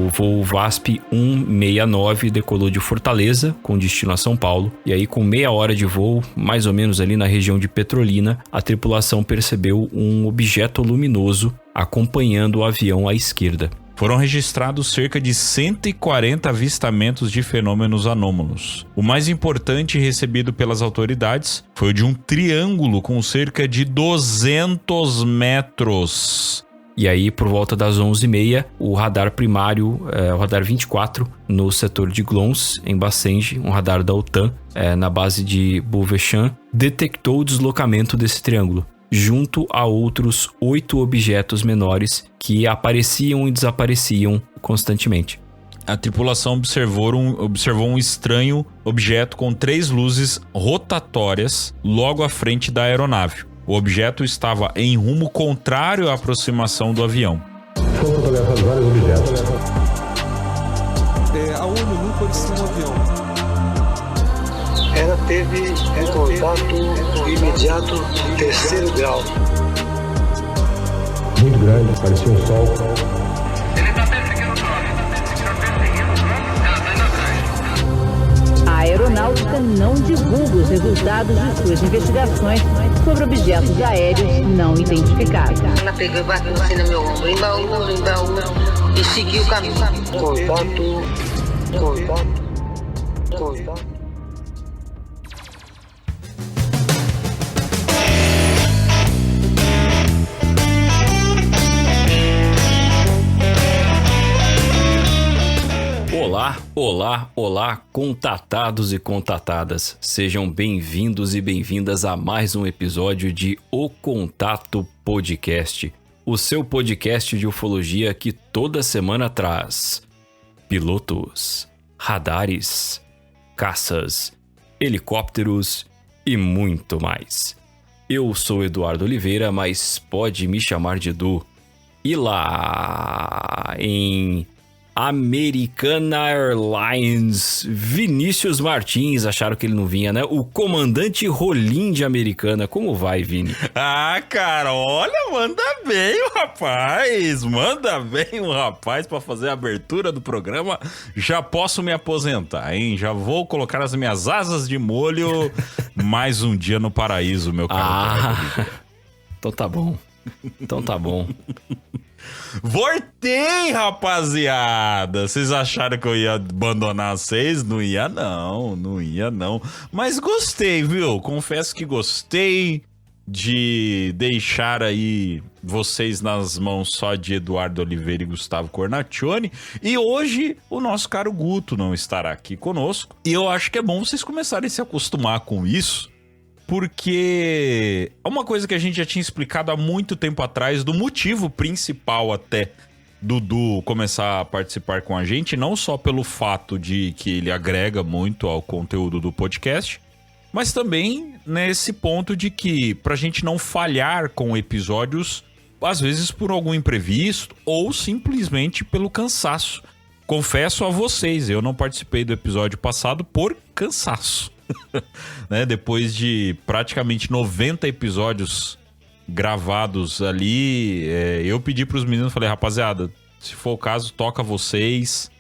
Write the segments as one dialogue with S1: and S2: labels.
S1: O voo VASP 169 decolou de Fortaleza, com destino a São Paulo. E aí, com meia hora de voo, mais ou menos ali na região de Petrolina, a tripulação percebeu um objeto luminoso acompanhando o avião à esquerda.
S2: Foram registrados cerca de 140 avistamentos de fenômenos anômalos. O mais importante recebido pelas autoridades foi o de um triângulo com cerca de 200 metros.
S1: E aí, por volta das 11h30, o radar primário, o radar 24, no setor de Glons, em Bassenge, um radar da OTAN, na base de Bouvechan, detectou o deslocamento desse triângulo, junto a outros 8 objetos menores que apareciam e desapareciam constantemente.
S2: A tripulação observou um estranho objeto com 3 luzes rotatórias logo à frente da aeronave. O objeto estava em rumo contrário à aproximação do avião.
S3: Foram fotografados vários objetos.
S4: A ONU nunca observou um avião.
S5: Ela teve contato imediato de 3º grau.
S3: Muito grande, parecia um sol.
S6: Ele está perseguindo o drone, ela está indo atrás.
S7: A aeronáutica não divulga os resultados de suas investigações sobre objetos aéreos não identificados.
S8: Ela pegou e bateu assim no meu ombro, embaú, e seguiu o caminho.
S5: Contato.
S1: Olá, contatados e contatadas. Sejam bem-vindos e bem-vindas a mais um episódio de O Contato Podcast, o seu podcast de ufologia que toda semana traz pilotos, radares, caças, helicópteros e muito mais. Eu sou Eduardo Oliveira, mas pode me chamar de Edu. E lá em American Airlines, Vinícius Martins, acharam que ele não vinha, né? O comandante Rolim de Americana. Como vai, Vini?
S2: Ah, cara, olha, manda bem o rapaz pra fazer a abertura do programa. Já posso me aposentar, hein? Já vou colocar as minhas asas de molho. Mais um dia no paraíso, meu caro.
S1: Então tá bom.
S2: Voltei, rapaziada! Vocês acharam que eu ia abandonar vocês? Não ia não. Mas gostei, viu? Confesso que gostei de deixar aí vocês nas mãos só de Eduardo Oliveira e Gustavo Cornacchione. E hoje o nosso caro Guto não estará aqui conosco. E eu acho que é bom vocês começarem a se acostumar com isso. Porque é uma coisa que a gente já tinha explicado há muito tempo atrás, do motivo principal até Dudu começar a participar com a gente, não só pelo fato de que ele agrega muito ao conteúdo do podcast, mas também nesse ponto de que, pra gente não falhar com episódios, às vezes por algum imprevisto ou simplesmente pelo cansaço. Confesso a vocês, eu não participei do episódio passado por cansaço. Né? Depois de praticamente 90 episódios gravados ali, eu pedi pros meninos, falei, rapaziada, se for o caso, toca vocês,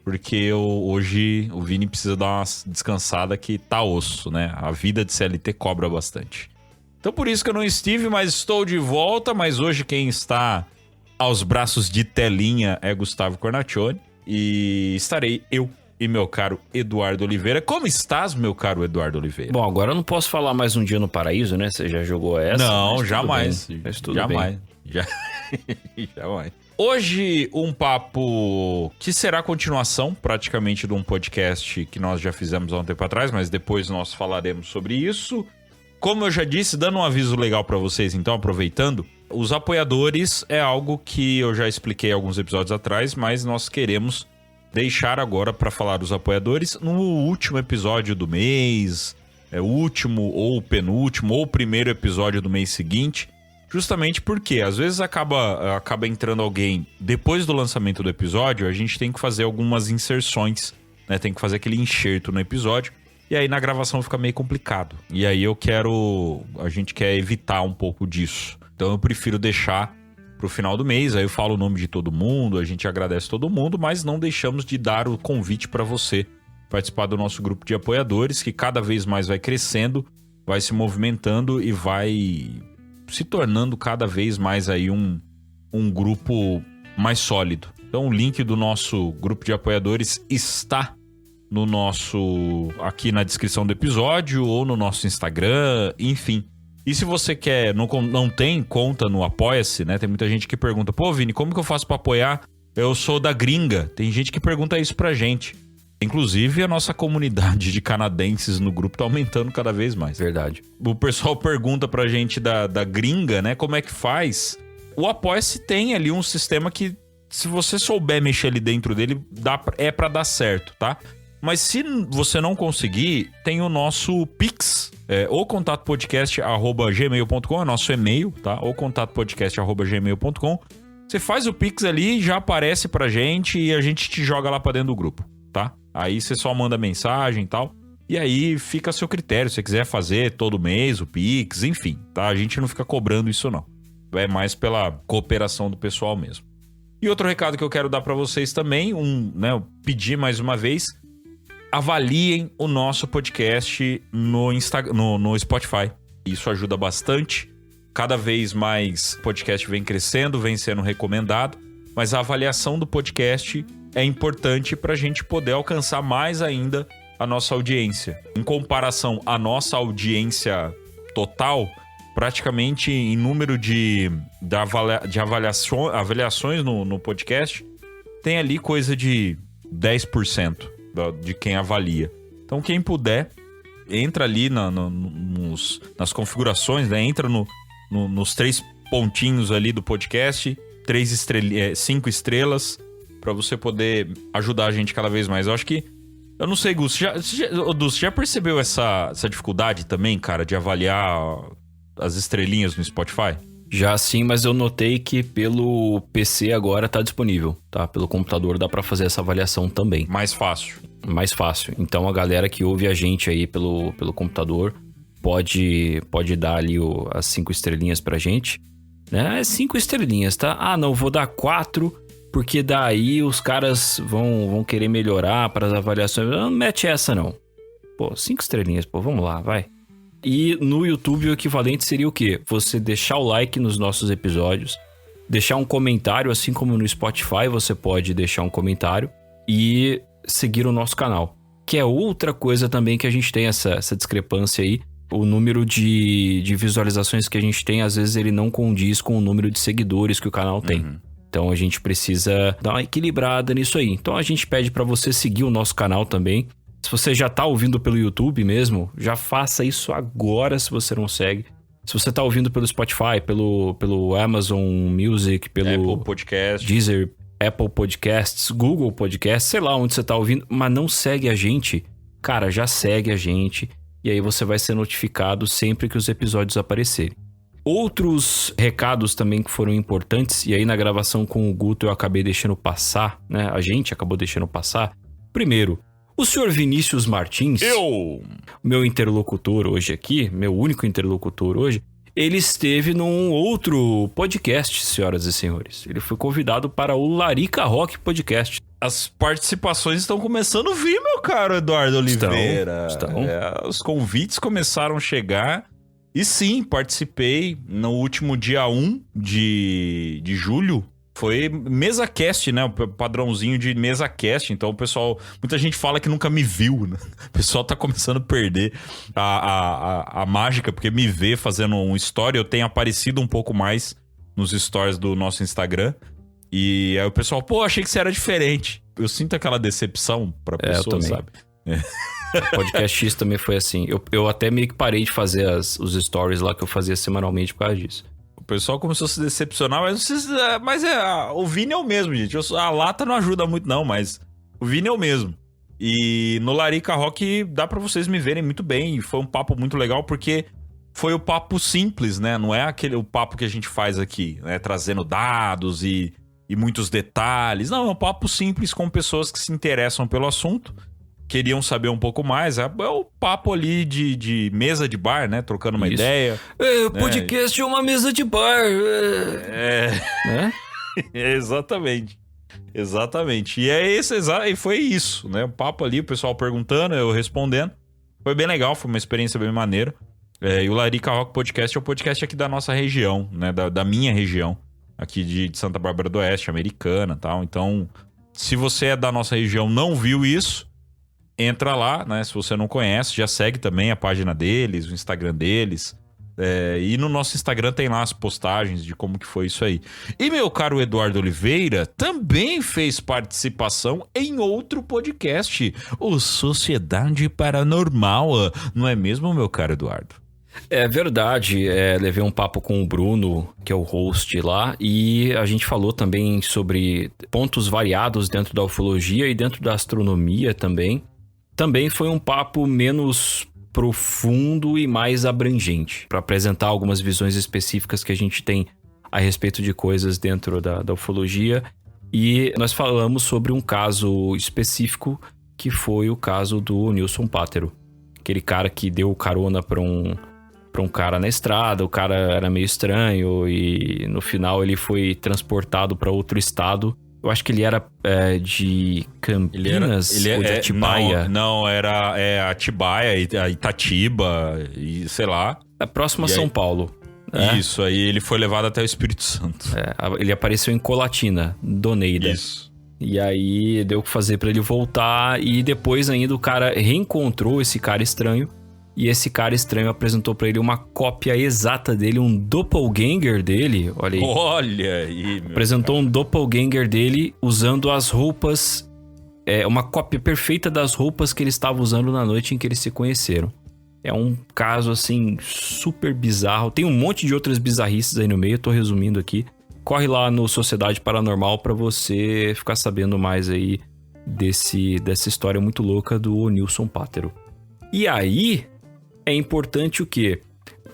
S2: porque hoje o Vini precisa dar uma descansada que tá osso, né? A vida de CLT cobra bastante. Então por isso que eu não estive, mas estou de volta. Mas hoje quem está aos braços de telinha é Gustavo Cornacchione, e estarei eu e meu caro Eduardo Oliveira. Como estás, meu caro Eduardo Oliveira?
S1: Bom, agora eu não posso falar mais um dia no paraíso, né? Você já jogou essa?
S2: Não, jamais.
S1: Jamais.
S2: Jamais. Hoje, um papo que será continuação, praticamente, de um podcast que nós já fizemos há um tempo atrás, mas depois nós falaremos sobre isso. Como eu já disse, dando um aviso legal pra vocês, então, aproveitando, os apoiadores é algo que eu já expliquei alguns episódios atrás, mas nós queremos deixar agora para falar dos apoiadores no último episódio do mês, o último ou o penúltimo ou o primeiro episódio do mês seguinte, justamente porque às vezes acaba entrando alguém depois do lançamento do episódio, a gente tem que fazer algumas inserções, né? Tem que fazer aquele enxerto no episódio, e aí na gravação fica meio complicado. E aí a gente quer evitar um pouco disso. Então eu prefiro deixar pro final do mês. Aí eu falo o nome de todo mundo, a gente agradece todo mundo, mas não deixamos de dar o convite para você participar do nosso grupo de apoiadores, que cada vez mais vai crescendo, vai se movimentando e vai se tornando cada vez mais aí um grupo mais sólido. Então o link do nosso grupo de apoiadores está no nosso, aqui na descrição do episódio ou no nosso Instagram, enfim. E se você quer, não tem conta no Apoia-se, né? Tem muita gente que pergunta, pô, Vini, como que eu faço pra apoiar? Eu sou da gringa. Tem gente que pergunta isso pra gente. Inclusive, a nossa comunidade de canadenses no grupo tá aumentando cada vez mais.
S1: Verdade.
S2: O pessoal pergunta pra gente da gringa, né? Como é que faz? O Apoia-se tem ali um sistema que, se você souber mexer ali dentro dele, é pra dar certo, tá? Mas se você não conseguir, tem o nosso Pix, ou contatopodcast@gmail.com, é nosso e-mail, tá? Ou contatopodcast@gmail.com. Você faz o Pix ali, já aparece pra gente e a gente te joga lá pra dentro do grupo, tá? Aí você só manda mensagem e tal. E aí fica a seu critério, se você quiser fazer todo mês o Pix, enfim, tá? A gente não fica cobrando isso não. É mais pela cooperação do pessoal mesmo. E outro recado que eu quero dar pra vocês também, eu pedir mais uma vez, avaliem o nosso podcast no Spotify. Isso ajuda bastante. Cada vez mais o podcast vem crescendo, vem sendo recomendado. Mas a avaliação do podcast é importante para a gente poder alcançar mais ainda a nossa audiência. Em comparação à nossa audiência total, praticamente em número de avaliações no podcast, tem ali coisa de 10%. De quem avalia. Então quem puder, entra ali nas configurações, né? Entra nos 3 pontinhos ali do podcast, 5 estrelas, para você poder ajudar a gente cada vez mais. Eu acho que, eu não sei, Gus, você já percebeu essa dificuldade também, cara, de avaliar as estrelinhas no Spotify?
S1: Já sim, mas eu notei que pelo PC agora tá disponível, tá? Pelo computador dá pra fazer essa avaliação também.
S2: Mais fácil.
S1: Mais fácil. Então a galera que ouve a gente aí pelo computador pode dar ali as 5 estrelinhas pra gente, né? 5 estrelinhas, tá? Ah, não, vou dar 4, porque daí os caras vão querer melhorar para as avaliações. Não mete essa não. Pô, 5 estrelinhas, pô, vamos lá, vai. E no YouTube o equivalente seria o quê? Você deixar o like nos nossos episódios, deixar um comentário, assim como no Spotify você pode deixar um comentário e seguir o nosso canal. Que é outra coisa também que a gente tem essa discrepância aí. O número de visualizações que a gente tem, às vezes ele não condiz com o número de seguidores que o canal tem. Então a gente precisa dar uma equilibrada nisso aí. Então a gente pede para você seguir o nosso canal também. Se você já tá ouvindo pelo YouTube mesmo, já faça isso agora se você não segue. Se você tá ouvindo pelo Spotify, pelo Amazon Music, pelo
S2: Apple Podcast,
S1: Deezer, Apple Podcasts, Google Podcasts, sei lá onde você tá ouvindo, mas não segue a gente, cara, já segue a gente e aí você vai ser notificado sempre que os episódios aparecerem. Outros recados também que foram importantes, e aí na gravação com o Guto eu acabei deixando passar, né? A gente acabou deixando passar. Primeiro, o senhor Vinícius Martins, meu interlocutor hoje aqui, meu único interlocutor hoje, ele esteve num outro podcast, senhoras e senhores. Ele foi convidado para o Larica Rock Podcast.
S2: As participações estão começando a vir, meu caro Eduardo Oliveira.
S1: Estão.
S2: Os convites começaram a chegar. E sim, participei no último dia 1 de julho. Foi MesaCast, né? O padrãozinho de MesaCast. Então, o pessoal... Muita gente fala que nunca me viu, né? O pessoal tá começando a perder a mágica, porque me vê fazendo um story. Eu tenho aparecido um pouco mais nos stories do nosso Instagram. E aí o pessoal, pô, achei que você era diferente. Eu sinto aquela decepção pra pessoa,
S1: eu
S2: sabe?
S1: O Podcast X também foi assim. Eu até meio que parei de fazer os stories lá que eu fazia semanalmente por causa disso.
S2: O pessoal começou a se decepcionar, mas o Vini é o mesmo, gente. A lata não ajuda muito, não, mas o Vini é o mesmo. E no Larica Rock dá pra vocês me verem muito bem. Foi um papo muito legal, porque foi o papo simples, né? Não é o papo que a gente faz aqui, né? Trazendo dados e muitos detalhes. Não, é um papo simples com pessoas que se interessam pelo assunto, queriam saber um pouco mais. É o papo ali de mesa de bar, né? Trocando uma ideia.
S1: Podcast é uma mesa de bar. Né?
S2: Exatamente. Exatamente. E foi isso, né? O papo ali, o pessoal perguntando, eu respondendo. Foi bem legal, foi uma experiência bem maneira. E o Larica Rock Podcast é o podcast aqui da nossa região, né? Da minha região, aqui de Santa Bárbara do Oeste, Americana e tal. Então, se você é da nossa região não viu isso, entra lá, né? Se você não conhece, já segue também a página deles, o Instagram deles. E no nosso Instagram tem lá as postagens de como que foi isso aí. E meu caro Eduardo Oliveira também fez participação em outro podcast, o Sociedade Paranormal. Não é mesmo, meu caro Eduardo?
S1: É verdade, levei um papo com o Bruno, que é o host lá, e a gente falou também sobre pontos variados dentro da ufologia e dentro da astronomia também. Também foi um papo menos profundo e mais abrangente, para apresentar algumas visões específicas que a gente tem a respeito de coisas dentro da ufologia. E nós falamos sobre um caso específico, que foi o caso do Nilson Pátero. Aquele cara que deu carona para um cara na estrada, o cara era meio estranho e no final ele foi transportado para outro estado. Eu acho que ele era de Campinas ou de Atibaia.
S2: Não, era Atibaia, Itatiba e sei lá.
S1: É próximo a São Paulo.
S2: Isso, aí ele foi levado até o Espírito Santo.
S1: Ele apareceu em Colatina, Doneida.
S2: Isso.
S1: E aí deu o que fazer pra ele voltar e depois ainda o cara reencontrou esse cara estranho. E esse cara estranho apresentou pra ele uma cópia exata dele, um doppelganger dele. Olha aí.
S2: Olha aí, meu
S1: apresentou um doppelganger dele usando as roupas, uma cópia perfeita das roupas que ele estava usando na noite em que eles se conheceram. É um caso, assim, super bizarro. Tem um monte de outras bizarrices aí no meio, eu tô resumindo aqui. Corre lá no Sociedade Paranormal pra você ficar sabendo mais aí dessa história muito louca do Nilson Pátero. E aí, é importante o quê?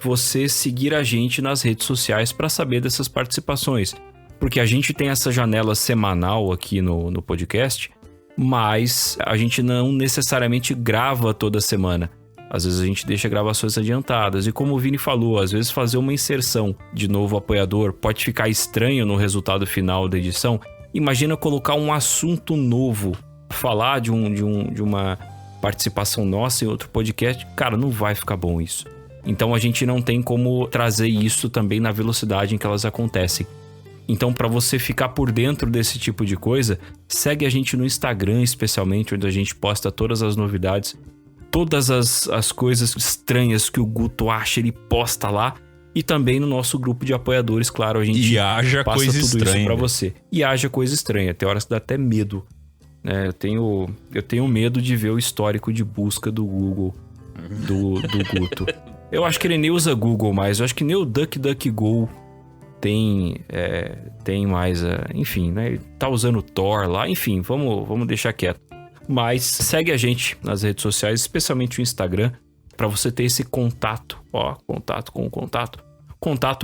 S1: Você seguir a gente nas redes sociais para saber dessas participações. Porque a gente tem essa janela semanal aqui no podcast, mas a gente não necessariamente grava toda semana. Às vezes a gente deixa gravações adiantadas. E como o Vini falou, às vezes fazer uma inserção de novo apoiador pode ficar estranho no resultado final da edição. Imagina colocar um assunto novo, falar de uma participação nossa em outro podcast. Cara, não vai ficar bom isso. Então a gente não tem como trazer isso também na velocidade em que elas acontecem. Então, para você ficar por dentro desse tipo de coisa, segue a gente no Instagram, especialmente, onde a gente posta todas as novidades. Todas as coisas estranhas que o Guto acha, ele posta lá. E também no nosso grupo de apoiadores, claro, a gente passa tudo isso pra você. E haja coisa estranha, tem horas que dá até medo. Eu tenho medo de ver o histórico de busca do Google, do Guto. Eu acho que ele nem usa Google mais, eu acho que nem o DuckDuckGo tem mais, enfim, né? Ele tá usando o Tor lá, enfim, vamos deixar quieto. Mas segue a gente nas redes sociais, especialmente o Instagram, para você ter esse contato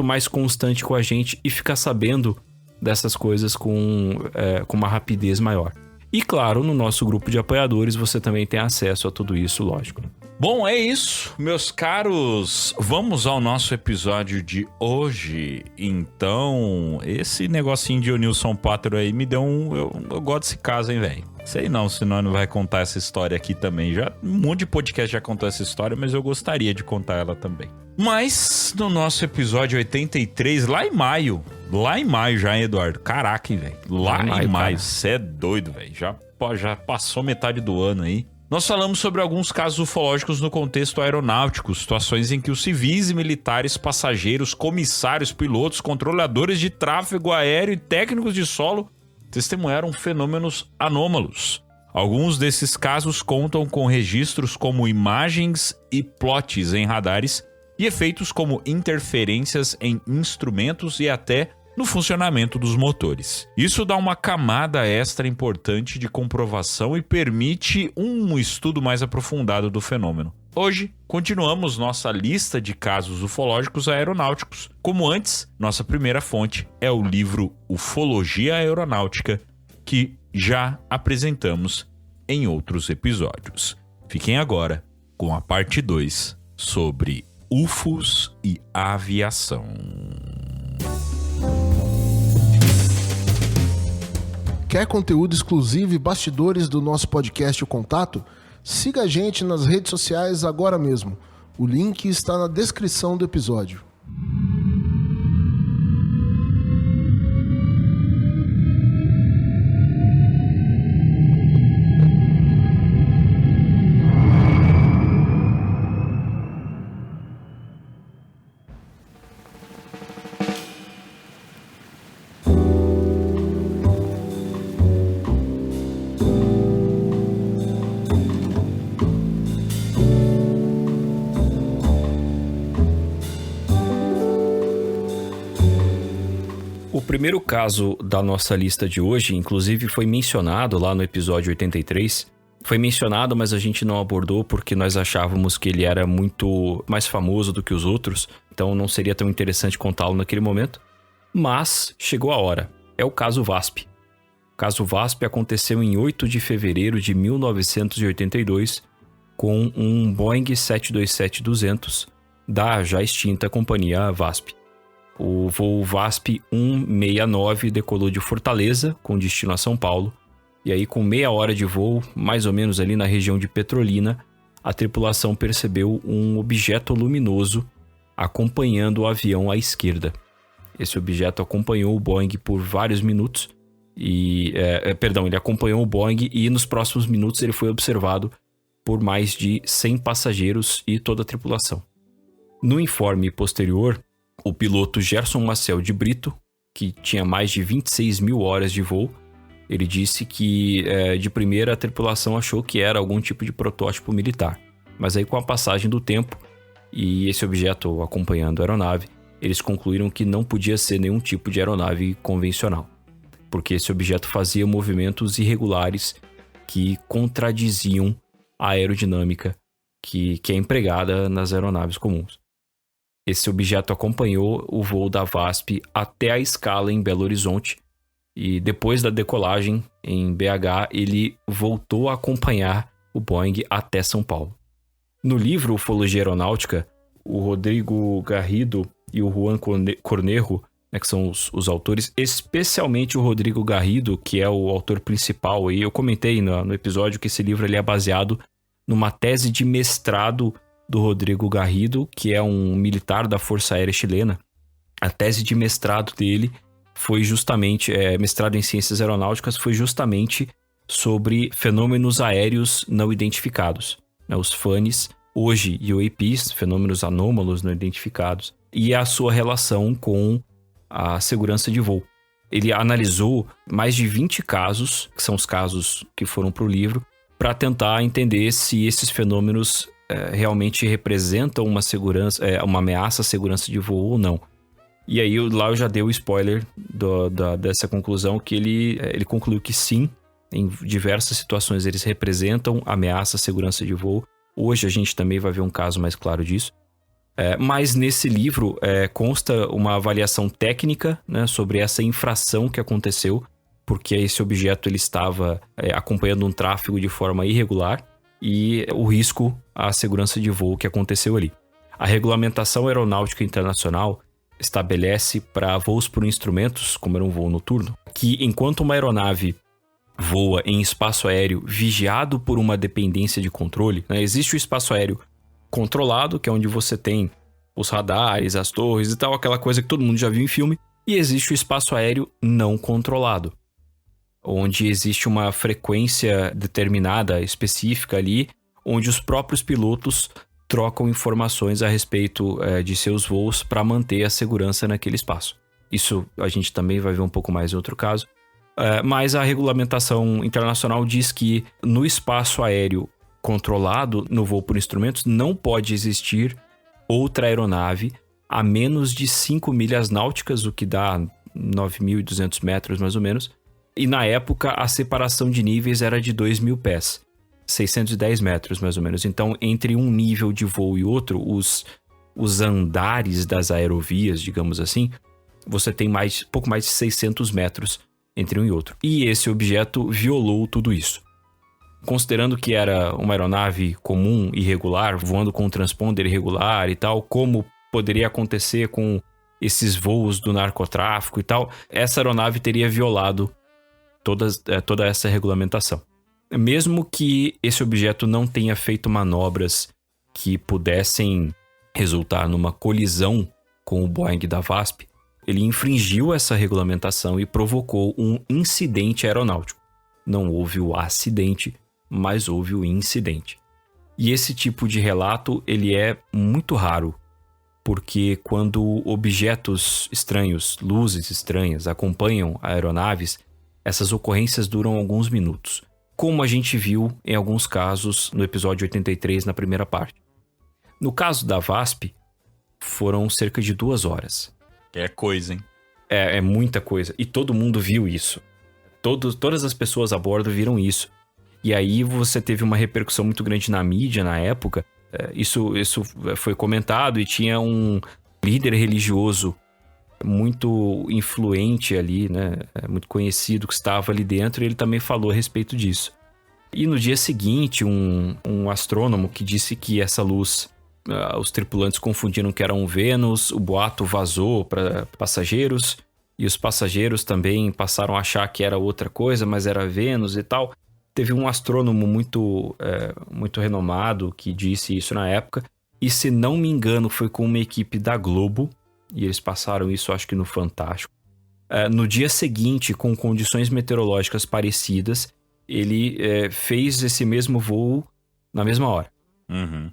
S1: mais constante com a gente e ficar sabendo dessas coisas com uma rapidez maior. E claro, no nosso grupo de apoiadores você também tem acesso a tudo isso, lógico.
S2: Bom, é isso, meus caros. Vamos ao nosso episódio de hoje. Então, esse negocinho de Nilson Pátero aí me deu eu gosto desse caso, hein, velho? Sei não, se nós não vai contar essa história aqui também. Um monte de podcast já contou essa história, mas eu gostaria de contar ela também. Mas no nosso episódio 83, lá em maio já, hein, Eduardo? Caraca, hein, velho? Lá em maio, você é doido, velho. Já passou metade do ano aí. Nós falamos sobre alguns casos ufológicos no contexto aeronáutico, situações em que os civis e militares, passageiros, comissários, pilotos, controladores de tráfego aéreo e técnicos de solo testemunharam fenômenos anômalos. Alguns desses casos contam com registros como imagens e plots em radares e efeitos como interferências em instrumentos e até no funcionamento dos motores. Isso dá uma camada extra importante de comprovação e permite um estudo mais aprofundado do fenômeno. Hoje, continuamos nossa lista de casos ufológicos aeronáuticos. Como antes, nossa primeira fonte é o livro Ufologia Aeronáutica, que já apresentamos em outros episódios. Fiquem agora com a parte 2 sobre UFOs e aviação.
S9: Quer conteúdo exclusivo e bastidores do nosso podcast O Contato? Siga a gente nas redes sociais agora mesmo. O link está na descrição do episódio.
S1: O primeiro caso da nossa lista de hoje, inclusive, foi mencionado lá no episódio 83. Foi mencionado, mas a gente não abordou porque nós achávamos que ele era muito mais famoso do que os outros, então não seria tão interessante contá-lo naquele momento. Mas chegou a hora. É o caso VASP. O caso VASP aconteceu em 8 de fevereiro de 1982 com um Boeing 727-200 da já extinta companhia VASP. O voo VASP 169 decolou de Fortaleza, com destino a São Paulo, e aí com meia hora de voo, mais ou menos ali na região de Petrolina, a tripulação percebeu um objeto luminoso acompanhando o avião à esquerda. Esse objeto acompanhou o Boeing por vários minutos, ele acompanhou o Boeing e nos próximos minutos ele foi observado por mais de 100 passageiros e toda a tripulação. No informe posterior, o piloto Gerson Maciel de Brito, que tinha mais de 26 mil horas de voo, ele disse que de primeira a tripulação achou que era algum tipo de protótipo militar. Mas aí com a passagem do tempo e esse objeto acompanhando a aeronave, eles concluíram que não podia ser nenhum tipo de aeronave convencional, porque esse objeto fazia movimentos irregulares que contradiziam a aerodinâmica que é empregada nas aeronaves comuns. Esse objeto acompanhou o voo da VASP até a escala em Belo Horizonte e depois da decolagem em BH, ele voltou a acompanhar o Boeing até São Paulo. No livro Ufologia Aeronáutica, o Rodrigo Garrido e o Juan Cornejo, que são os autores, especialmente o Rodrigo Garrido, que é o autor principal, e eu comentei no episódio que esse livro ele é baseado numa tese de mestrado do Rodrigo Garrido, que é um militar da Força Aérea Chilena. A tese de mestrado dele foi justamente, mestrado em Ciências Aeronáuticas, foi justamente sobre fenômenos aéreos não identificados, os FANIs, hoje UAPs, fenômenos anômalos não identificados, e a sua relação com a segurança de voo. Ele analisou mais de 20 casos, que são os casos que foram para o livro, para tentar entender se esses fenômenos realmente representam uma ameaça à segurança de voo ou não. E aí lá eu já dei o spoiler dessa conclusão, que ele concluiu que sim, em diversas situações eles representam ameaça à segurança de voo. Hoje a gente também vai ver um caso mais claro disso. Mas nesse livro consta uma avaliação técnica, né, sobre essa infração que aconteceu, porque esse objeto ele estava acompanhando um tráfego de forma irregular, e o risco à segurança de voo que aconteceu ali. A Regulamentação Aeronáutica Internacional estabelece para voos por instrumentos, como era um voo noturno, que enquanto uma aeronave voa em espaço aéreo vigiado por uma dependência de controle, né, existe o espaço aéreo controlado, que é onde você tem os radares, as torres e tal, aquela coisa que todo mundo já viu em filme, e existe o espaço aéreo não controlado, onde existe uma frequência determinada, específica ali, onde os próprios pilotos trocam informações a respeito de seus voos para manter a segurança naquele espaço. Isso a gente também vai ver um pouco mais em outro caso. Mas a regulamentação internacional diz que no espaço aéreo controlado, no voo por instrumentos, não pode existir outra aeronave a menos de 5 milhas náuticas, o que dá 9.200 metros mais ou menos. E na época a separação de níveis era de 2.000 pés, 610 metros mais ou menos. Então entre um nível de voo e outro, os andares das aerovias, digamos assim, você tem pouco mais de 600 metros entre um e outro. E esse objeto violou tudo isso. considerando que era uma aeronave comum, irregular, voando com um transponder irregular e tal, como poderia acontecer com esses voos do narcotráfico e tal, essa aeronave teria violado toda essa regulamentação. Mesmo que esse objeto não tenha feito manobras que pudessem resultar numa colisão com o Boeing da VASP, ele infringiu essa regulamentação e provocou um incidente aeronáutico. Não houve o acidente, mas houve o incidente. E esse tipo de relato, ele é muito raro, porque quando objetos estranhos, luzes estranhas, acompanham aeronaves, essas ocorrências duram alguns minutos, como a gente viu em alguns casos no episódio 83, na primeira parte. No caso da VASP, foram cerca de 2 horas.
S2: É coisa, hein?
S1: É muita coisa. E todo mundo viu isso. Todas as pessoas a bordo viram isso. E aí você teve uma repercussão muito grande na mídia na época. Isso foi comentado e tinha um líder religioso muito influente ali, né? Muito conhecido que estava ali dentro, e ele também falou a respeito disso. E no dia seguinte, um astrônomo que disse que essa luz, os tripulantes confundiram que era um Vênus, o boato vazou para passageiros, e os passageiros também passaram a achar que era outra coisa, mas era Vênus e tal. Teve um astrônomo muito renomado que disse isso na época, e se não me engano foi com uma equipe da Globo, e eles passaram isso acho que no Fantástico. No dia seguinte, com condições meteorológicas parecidas, ele fez esse mesmo voo na mesma hora.
S2: Uhum.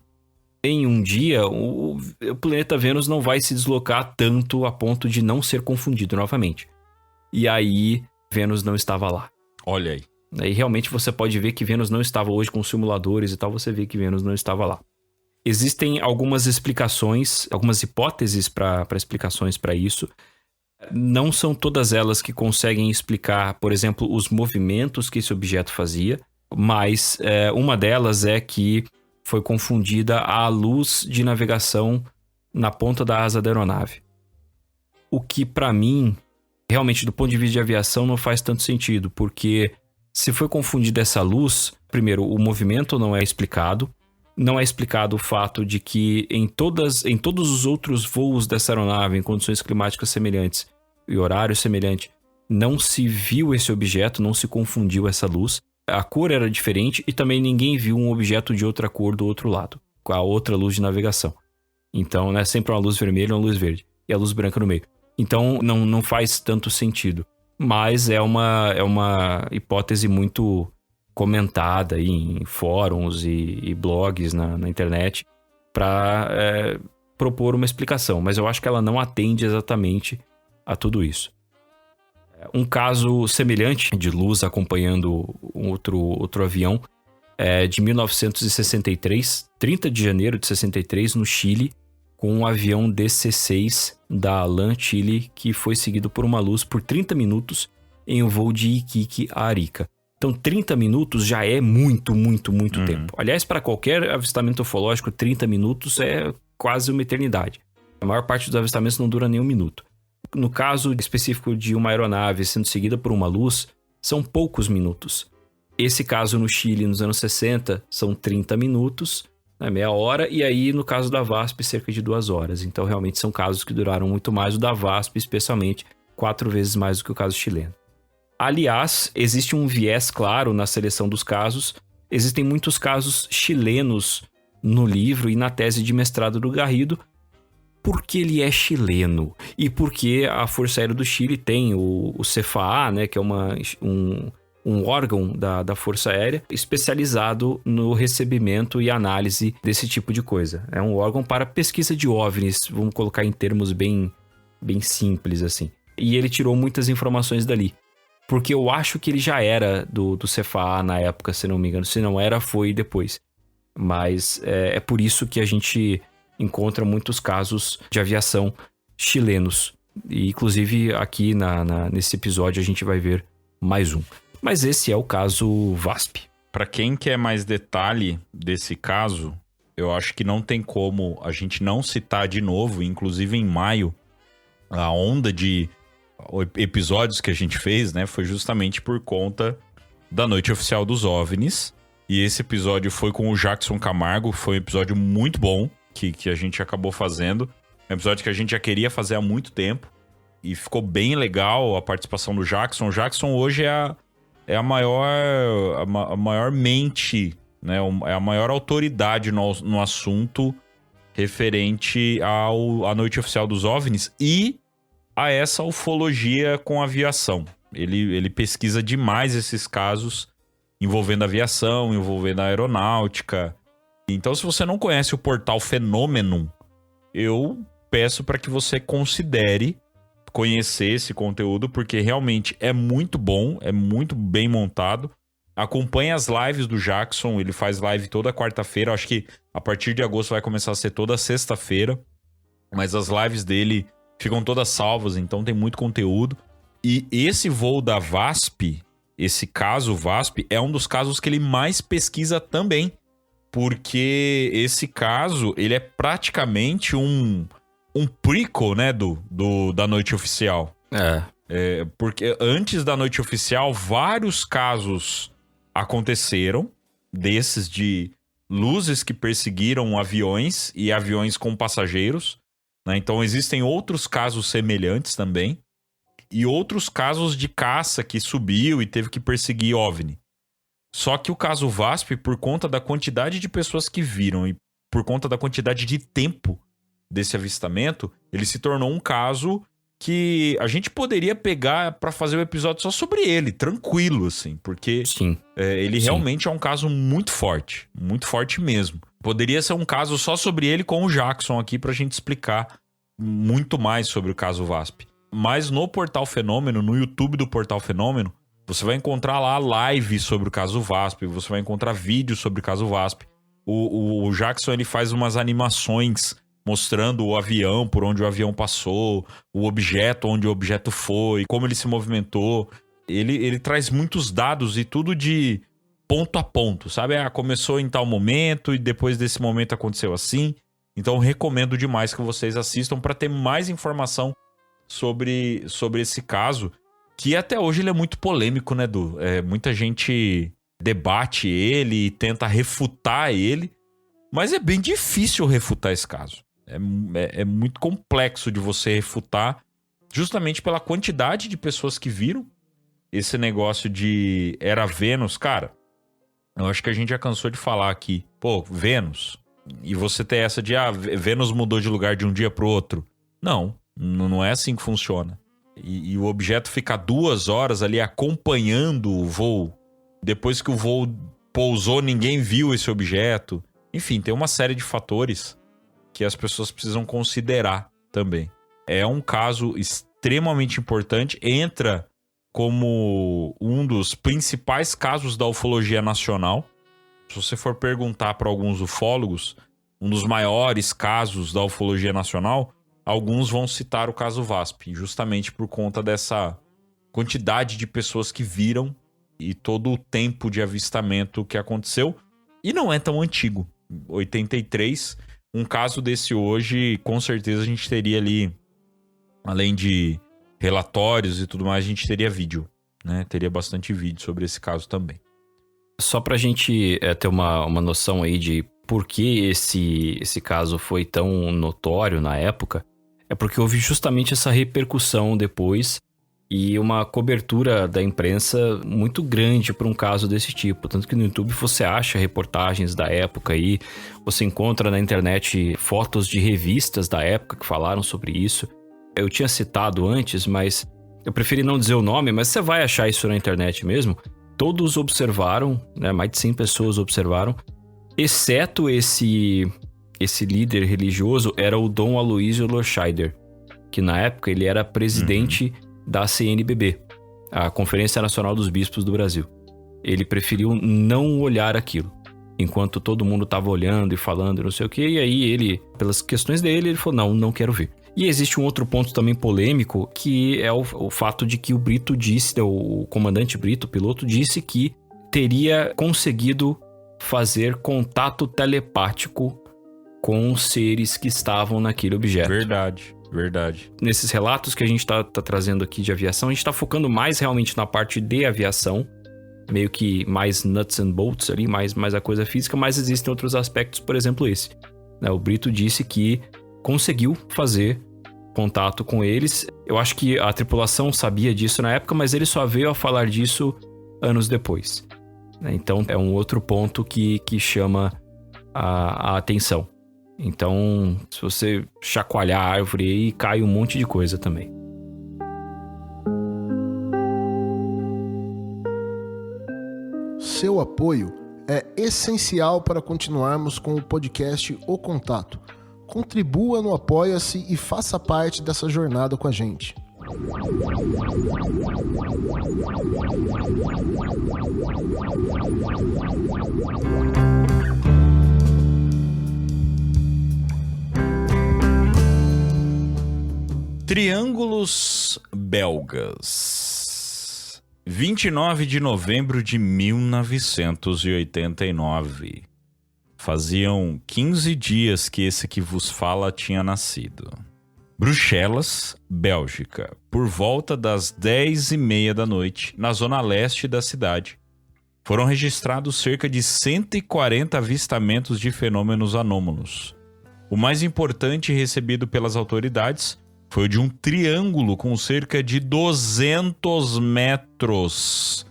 S1: Em um dia, o planeta Vênus não vai se deslocar tanto a ponto de não ser confundido novamente. E aí, Vênus não estava lá.
S2: Olha aí.
S1: Aí realmente você pode ver que Vênus não estava hoje com simuladores e tal, você vê que Vênus não estava lá. Existem algumas explicações, algumas hipóteses para explicações para isso. Não são todas elas que conseguem explicar, por exemplo, os movimentos que esse objeto fazia, mas uma delas é que foi confundida a luz de navegação na ponta da asa da aeronave. O que, para mim, realmente, do ponto de vista de aviação, não faz tanto sentido, porque se foi confundida essa luz, primeiro, o movimento não é explicado. Não é explicado o fato de que em todos os outros voos dessa aeronave, em condições climáticas semelhantes e horário semelhante, não se viu esse objeto, não se confundiu essa luz. A cor era diferente e também ninguém viu um objeto de outra cor do outro lado, com a outra luz de navegação. Então, né, sempre uma luz vermelha e uma luz verde, e a luz branca no meio. Então, não faz tanto sentido. Mas é uma hipótese muito comentada aí em fóruns e blogs na internet para propor uma explicação. Mas eu acho que ela não atende exatamente a tudo isso. Um caso semelhante de luz acompanhando outro avião é de 1963, 30 de janeiro de 63, no Chile, com um avião DC-6 da LAN Chile, que foi seguido por uma luz por 30 minutos em um voo de Iquique a Arica. Então, 30 minutos já é muito tempo. Aliás, para qualquer avistamento ufológico, 30 minutos é quase uma eternidade. A maior parte dos avistamentos não dura nem um minuto. No caso específico de uma aeronave sendo seguida por uma luz, são poucos minutos. Esse caso no Chile, nos anos 60, são 30 minutos, né, meia hora, e aí no caso da VASP, cerca de 2 horas. Então, realmente são casos que duraram muito mais, o da VASP, especialmente, 4 vezes mais do que o caso chileno. Aliás, existe um viés claro na seleção dos casos. Existem muitos casos chilenos no livro e na tese de mestrado do Garrido, porque ele é chileno e porque a Força Aérea do Chile tem o CFAA, né, que é um órgão da Força Aérea especializado no recebimento e análise desse tipo de coisa. É um órgão para pesquisa de OVNIs, vamos colocar em termos bem simples assim. E ele tirou muitas informações dali. Porque eu acho que ele já era do CFAA na época, se não me engano. Se não era, foi depois. Mas é por isso que a gente encontra muitos casos de aviação chilenos. E, inclusive, aqui nesse episódio a gente vai ver mais um. Mas esse é o caso VASP.
S2: Para quem quer mais detalhe desse caso, eu acho que não tem como a gente não citar de novo, inclusive em maio, a onda de episódios que a gente fez, né, foi justamente por conta da Noite Oficial dos OVNIs. E esse episódio foi com o Jackson Camargo. Foi um episódio muito bom que a gente acabou fazendo. É um episódio que a gente já queria fazer há muito tempo. E ficou bem legal a participação do Jackson. O Jackson hoje é a maior mente, né? É a maior autoridade no assunto referente à Noite Oficial dos OVNIs e a essa ufologia com aviação. Ele pesquisa demais esses casos envolvendo aviação, envolvendo a aeronáutica. Então, se você não conhece o portal Fenômeno, eu peço para que você considere conhecer esse conteúdo, porque realmente é muito bom, é muito bem montado. Acompanhe as lives do Jackson, ele faz live toda quarta-feira. Acho que a partir de agosto vai começar a ser toda sexta-feira. Mas as lives dele ficam todas salvas, então tem muito conteúdo. E esse voo da VASP, esse caso VASP, é um dos casos que ele mais pesquisa também. Porque esse caso, ele é praticamente um prequel, né, da Noite Oficial. Porque antes da Noite Oficial, vários casos aconteceram, desses de luzes que perseguiram aviões e aviões com passageiros, né? Então existem outros casos semelhantes também, e outros casos de caça que subiu e teve que perseguir OVNI. Só que o caso VASP, por conta da quantidade de pessoas que viram e por conta da quantidade de tempo desse avistamento, ele se tornou um caso que a gente poderia pegar pra fazer um episódio só sobre ele, tranquilo, assim, porque ele realmente é um caso muito forte mesmo. Poderia ser um caso só sobre ele com o Jackson aqui pra gente explicar muito mais sobre o caso VASP. Mas no Portal Fenômeno, no YouTube do Portal Fenômeno, você vai encontrar lá live sobre o caso VASP, você vai encontrar vídeos sobre o caso VASP. O Jackson, ele faz umas animações mostrando o avião, por onde o avião passou, o objeto, onde o objeto foi, como ele se movimentou. Ele traz muitos dados e tudo de ponto a ponto, sabe? Começou em tal momento e depois desse momento aconteceu assim. Então recomendo demais que vocês assistam para ter mais informação sobre esse caso, que até hoje ele é muito polêmico, né, Edu? Muita gente debate ele e tenta refutar ele, mas é bem difícil refutar esse caso. É muito complexo de você refutar, justamente pela quantidade de pessoas que viram esse negócio de era Vênus. Cara, eu acho que a gente já cansou de falar aqui. Pô, Vênus. E você ter essa de, Vênus mudou de lugar de um dia pro outro. Não é assim que funciona. E o objeto fica 2 horas ali acompanhando o voo. Depois que o voo pousou, ninguém viu esse objeto. Enfim, tem uma série de fatores que as pessoas precisam considerar também. É um caso extremamente importante, entra como um dos principais casos da ufologia nacional. Se você for perguntar para alguns ufólogos, um dos maiores casos da ufologia nacional, alguns vão citar o caso VASP, justamente por conta dessa quantidade de pessoas que viram e todo o tempo de avistamento que aconteceu. E não é tão antigo. 83, um caso desse hoje, com certeza a gente teria ali, além de relatórios e tudo mais, a gente teria vídeo, né? Teria bastante vídeo sobre esse caso também.
S1: Só pra gente ter uma noção aí de por que esse caso foi tão notório na época, é porque houve justamente essa repercussão depois e uma cobertura da imprensa muito grande para um caso desse tipo. Tanto que no YouTube você acha reportagens da época aí, você encontra na internet fotos de revistas da época que falaram sobre isso. Eu tinha citado antes, mas eu preferi não dizer o nome, mas você vai achar isso na internet mesmo. Todos observaram, né? Mais de 100 pessoas observaram, exceto esse líder religioso, era o Dom Aloysio Lorscheider, que na época ele era presidente da CNBB, a Conferência Nacional dos Bispos do Brasil. Ele preferiu não olhar aquilo, enquanto todo mundo estava olhando e falando não sei o que, e aí ele, pelas questões dele, ele falou, não quero ver. E existe um outro ponto também polêmico, que é o fato de que o Brito disse, o comandante Brito, o piloto, disse que teria conseguido fazer contato telepático com seres que estavam naquele objeto.
S2: Verdade.
S1: Nesses relatos que a gente tá trazendo aqui de aviação, a gente tá focando mais realmente na parte de aviação, meio que mais nuts and bolts ali, mais a coisa física, mas existem outros aspectos, por exemplo esse. O Brito disse que conseguiu fazer contato com eles. Eu acho que a tripulação sabia disso na época, mas ele só veio a falar disso anos depois. Então é um outro ponto que chama a atenção. Então, se você chacoalhar a árvore aí, cai um monte de coisa também.
S9: Seu apoio é essencial para continuarmos com o podcast O Contato. Contribua no Apoia-se e faça parte dessa jornada com a gente.
S2: Triângulos belgas. 29 de novembro de 1989. Faziam 15 dias que esse que vos fala tinha nascido. Bruxelas, Bélgica, por volta das 10h30 da noite, na zona leste da cidade. Foram registrados cerca de 140 avistamentos de fenômenos anômalos. O mais importante recebido pelas autoridades foi o de um triângulo com cerca de 200 metros,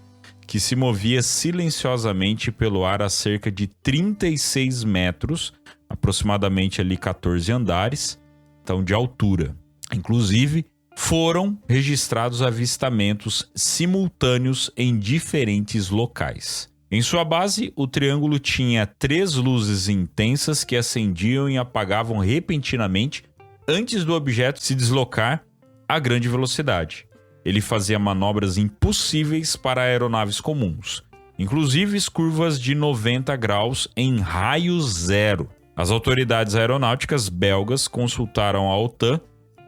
S2: que se movia silenciosamente pelo ar a cerca de 36 metros, aproximadamente ali 14 andares, então de altura. Inclusive, foram registrados avistamentos simultâneos em diferentes locais. Em sua base, o triângulo tinha 3 luzes intensas que acendiam e apagavam repentinamente antes do objeto se deslocar a grande velocidade. Ele fazia manobras impossíveis para aeronaves comuns, inclusive curvas de 90 graus em raio zero. As autoridades aeronáuticas belgas consultaram a OTAN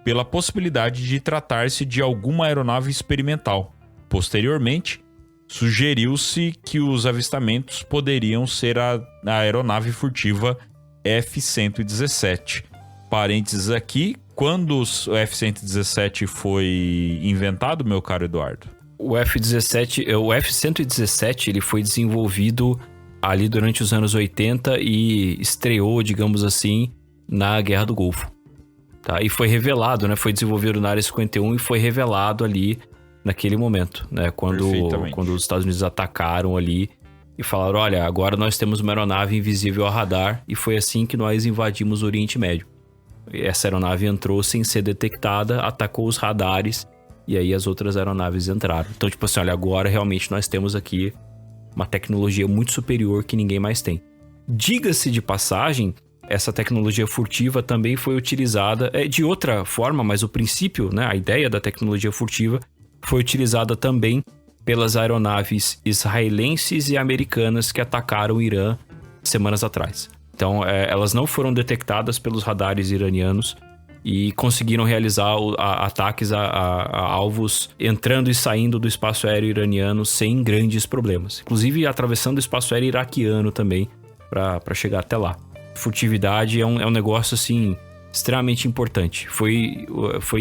S2: pela possibilidade de tratar-se de alguma aeronave experimental. Posteriormente, sugeriu-se que os avistamentos poderiam ser a aeronave furtiva F-117. Parênteses aqui, quando o F-117 foi inventado, meu caro Eduardo?
S1: O F-117 ele foi desenvolvido ali durante os anos 80 e estreou, digamos assim, na Guerra do Golfo. Tá? E foi revelado, né? Foi desenvolvido na Área 51 e foi revelado ali naquele momento, né? Quando os Estados Unidos atacaram ali e falaram, olha, agora nós temos uma aeronave invisível a radar, e foi assim que nós invadimos o Oriente Médio. Essa aeronave entrou sem ser detectada, atacou os radares, e aí as outras aeronaves entraram. Então, tipo assim, olha, agora realmente nós temos aqui uma tecnologia muito superior que ninguém mais tem. Diga-se de passagem, essa tecnologia furtiva também foi utilizada de outra forma, mas o princípio, né, a ideia da tecnologia furtiva foi utilizada também pelas aeronaves israelenses e americanas que atacaram o Irã semanas atrás. Então, elas não foram detectadas pelos radares iranianos e conseguiram realizar ataques a alvos entrando e saindo do espaço aéreo iraniano sem grandes problemas. Inclusive, atravessando o espaço aéreo iraquiano também para chegar até lá. Furtividade é um negócio, assim, extremamente importante. Foi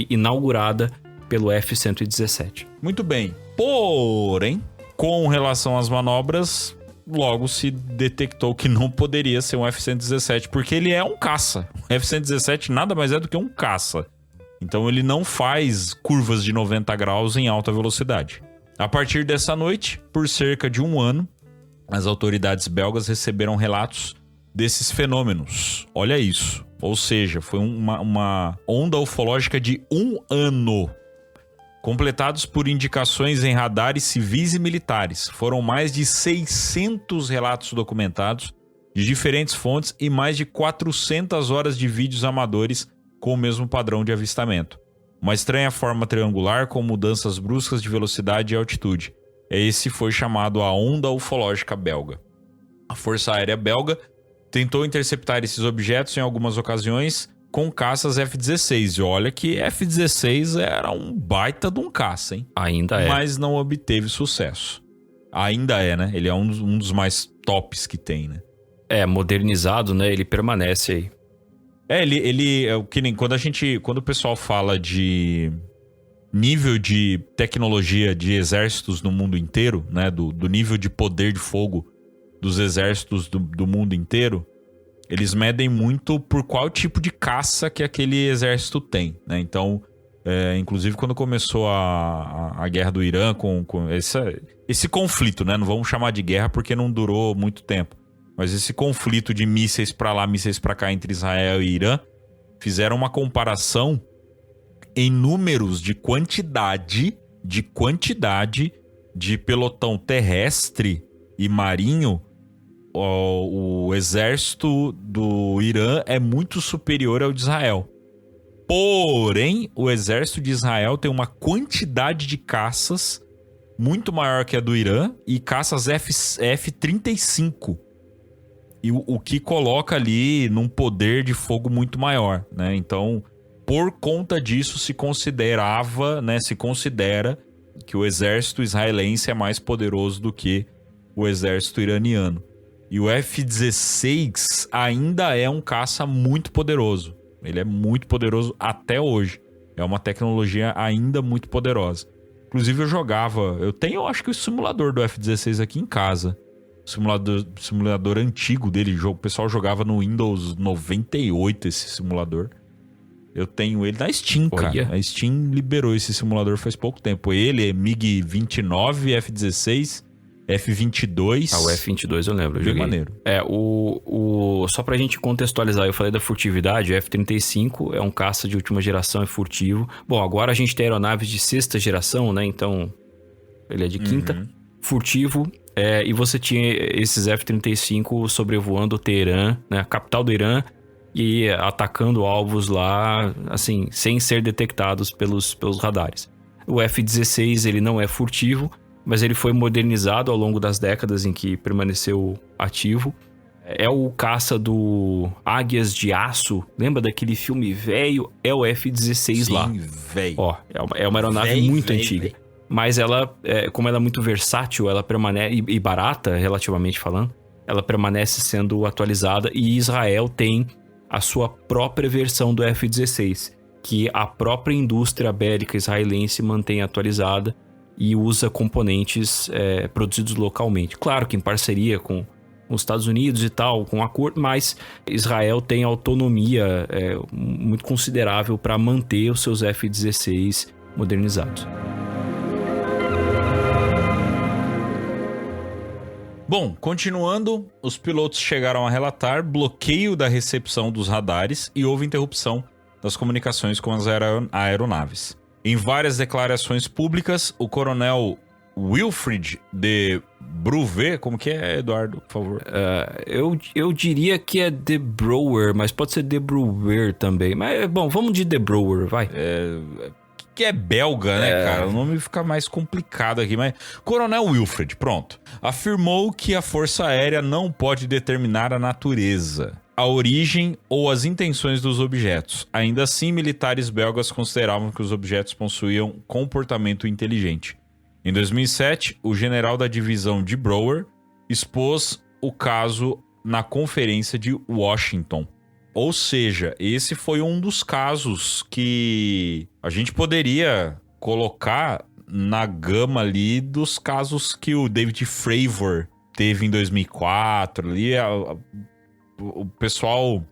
S1: inaugurada pelo F-117.
S2: Muito bem. Porém, com relação às manobras, logo se detectou que não poderia ser um F-117, porque ele é um caça. O F-117 nada mais é do que um caça. Então ele não faz curvas de 90 graus em alta velocidade. A partir dessa noite, por cerca de um ano, as autoridades belgas receberam relatos desses fenômenos. Olha isso. Ou seja, foi uma onda ufológica de um ano, completados por indicações em radares civis e militares. Foram mais de 600 relatos documentados de diferentes fontes e mais de 400 horas de vídeos amadores com o mesmo padrão de avistamento. Uma estranha forma triangular com mudanças bruscas de velocidade e altitude. Esse foi chamado a onda ufológica belga. A Força Aérea Belga tentou interceptar esses objetos em algumas ocasiões com caças F-16. E olha que F-16 era um baita de um caça, hein?
S1: Ainda é.
S2: Mas não obteve sucesso. Ainda é, né? Ele é um dos mais tops que tem, né?
S1: Modernizado, né? Ele permanece aí.
S2: Ele é o que nem quando o pessoal fala de nível de tecnologia de exércitos no mundo inteiro, né? Do nível de poder de fogo dos exércitos do mundo inteiro, eles medem muito por qual tipo de caça que aquele exército tem, né? Então, inclusive quando começou a guerra do Irã com esse conflito, né? Não vamos chamar de guerra porque não durou muito tempo. Mas esse conflito de mísseis pra lá, mísseis pra cá entre Israel e Irã, fizeram uma comparação em números de quantidade de pelotão terrestre e marinho. O exército do Irã é muito superior ao de Israel. Porém, o exército de Israel tem uma quantidade de caças muito maior que a do Irã e caças F-35. E o que coloca ali num poder de fogo muito maior, né? Então, por conta disso, se considera que o exército israelense é mais poderoso do que o exército iraniano. E o F-16 ainda é um caça muito poderoso. Ele é muito poderoso até hoje. É uma tecnologia ainda muito poderosa. Inclusive eu tenho acho que o simulador do F-16 aqui em casa. Simulador antigo dele. O pessoal jogava no Windows 98 esse simulador. Eu tenho ele na Steam, cara. A Steam liberou esse simulador faz pouco tempo. Ele é MiG-29, F-16, F-22.
S1: O F-22 eu lembro, eu joguei.
S2: Maneiro.
S1: Só pra gente contextualizar, eu falei da furtividade, o F-35 é um caça de última geração, é furtivo. Bom, agora a gente tem aeronaves de sexta geração, né? Então, ele é de quinta. Furtivo. E você tinha esses F-35 sobrevoando Teherã, né? A capital do Irã, e atacando alvos lá, assim, sem ser detectados pelos radares. O F-16, ele não é furtivo, mas ele foi modernizado ao longo das décadas em que permaneceu ativo. É o caça do Águias de Aço. Lembra daquele filme velho? É o F-16 lá.
S2: Sim, velho.
S1: É uma aeronave muito antiga. Mas ela, como ela é muito versátil, ela permanece, e barata, relativamente falando, ela permanece sendo atualizada. E Israel tem a sua própria versão do F-16, que a própria indústria bélica israelense mantém atualizada e usa componentes produzidos localmente. Claro que em parceria com os Estados Unidos e tal, com acordo, mas Israel tem autonomia muito considerável para manter os seus F-16 modernizados.
S2: Bom, continuando, os pilotos chegaram a relatar bloqueio da recepção dos radares e houve interrupção das comunicações com as aeronaves. Em várias declarações públicas, o coronel Wilfried de Bruvet, como que é, Eduardo, por favor?
S1: Eu diria que é De Brouwer, mas pode ser De Brouwer também. Mas, bom, vamos de De Brouwer, vai.
S2: Que é belga, né, cara? O nome fica mais complicado aqui, mas... Coronel Wilfried, pronto. Afirmou que a Força Aérea não pode determinar a natureza, a origem ou as intenções dos objetos. Ainda assim, militares belgas consideravam que os objetos possuíam comportamento inteligente. Em 2007, o general da divisão de Brouwer expôs o caso na Conferência de Washington. Ou seja, esse foi um dos casos que a gente poderia colocar na gama ali dos casos que o David Fravor teve em 2004. Ali o pessoal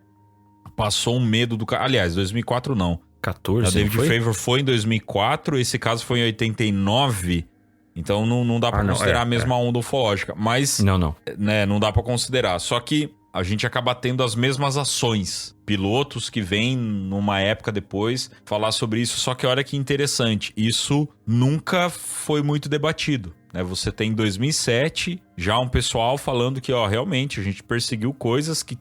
S2: passou um medo do... Aliás, 2004 não.
S1: 14,
S2: o David Fravor foi em 2004, esse caso foi em 89... Então não dá pra considerar a mesma onda ufológica. Mas
S1: não.
S2: Né, não dá pra considerar. Só que a gente acaba tendo as mesmas ações. Pilotos que vêm numa época depois falar sobre isso. Só que olha que interessante. Isso nunca foi muito debatido. Né? Você tem em 2007 já um pessoal falando que realmente a gente perseguiu coisas que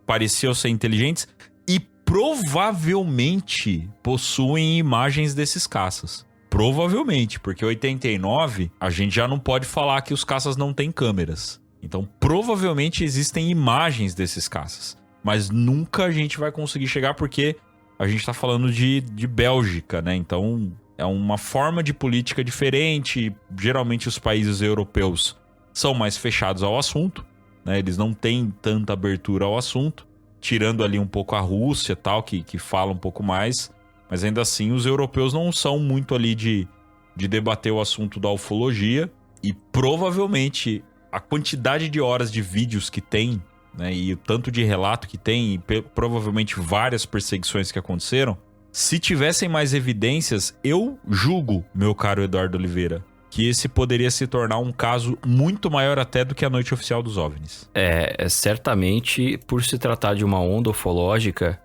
S2: pareciam ser inteligentes e provavelmente possuem imagens desses caças. Provavelmente, porque em 89 a gente já não pode falar que os caças não têm câmeras. Então, provavelmente existem imagens desses caças. Mas nunca a gente vai conseguir chegar porque a gente tá falando de Bélgica, né? Então, é uma forma de política diferente. Geralmente os países europeus são mais fechados ao assunto, né? Eles não têm tanta abertura ao assunto. Tirando ali um pouco a Rússia e tal, que fala um pouco mais. Mas ainda assim, os europeus não são muito ali de debater o assunto da ufologia. E provavelmente a quantidade de horas de vídeos que tem, né, e o tanto de relato que tem, e provavelmente várias perseguições que aconteceram, se tivessem mais evidências, eu julgo, meu caro Eduardo Oliveira, que esse poderia se tornar um caso muito maior até do que a Noite Oficial dos OVNIs.
S1: Certamente, por se tratar de uma onda ufológica,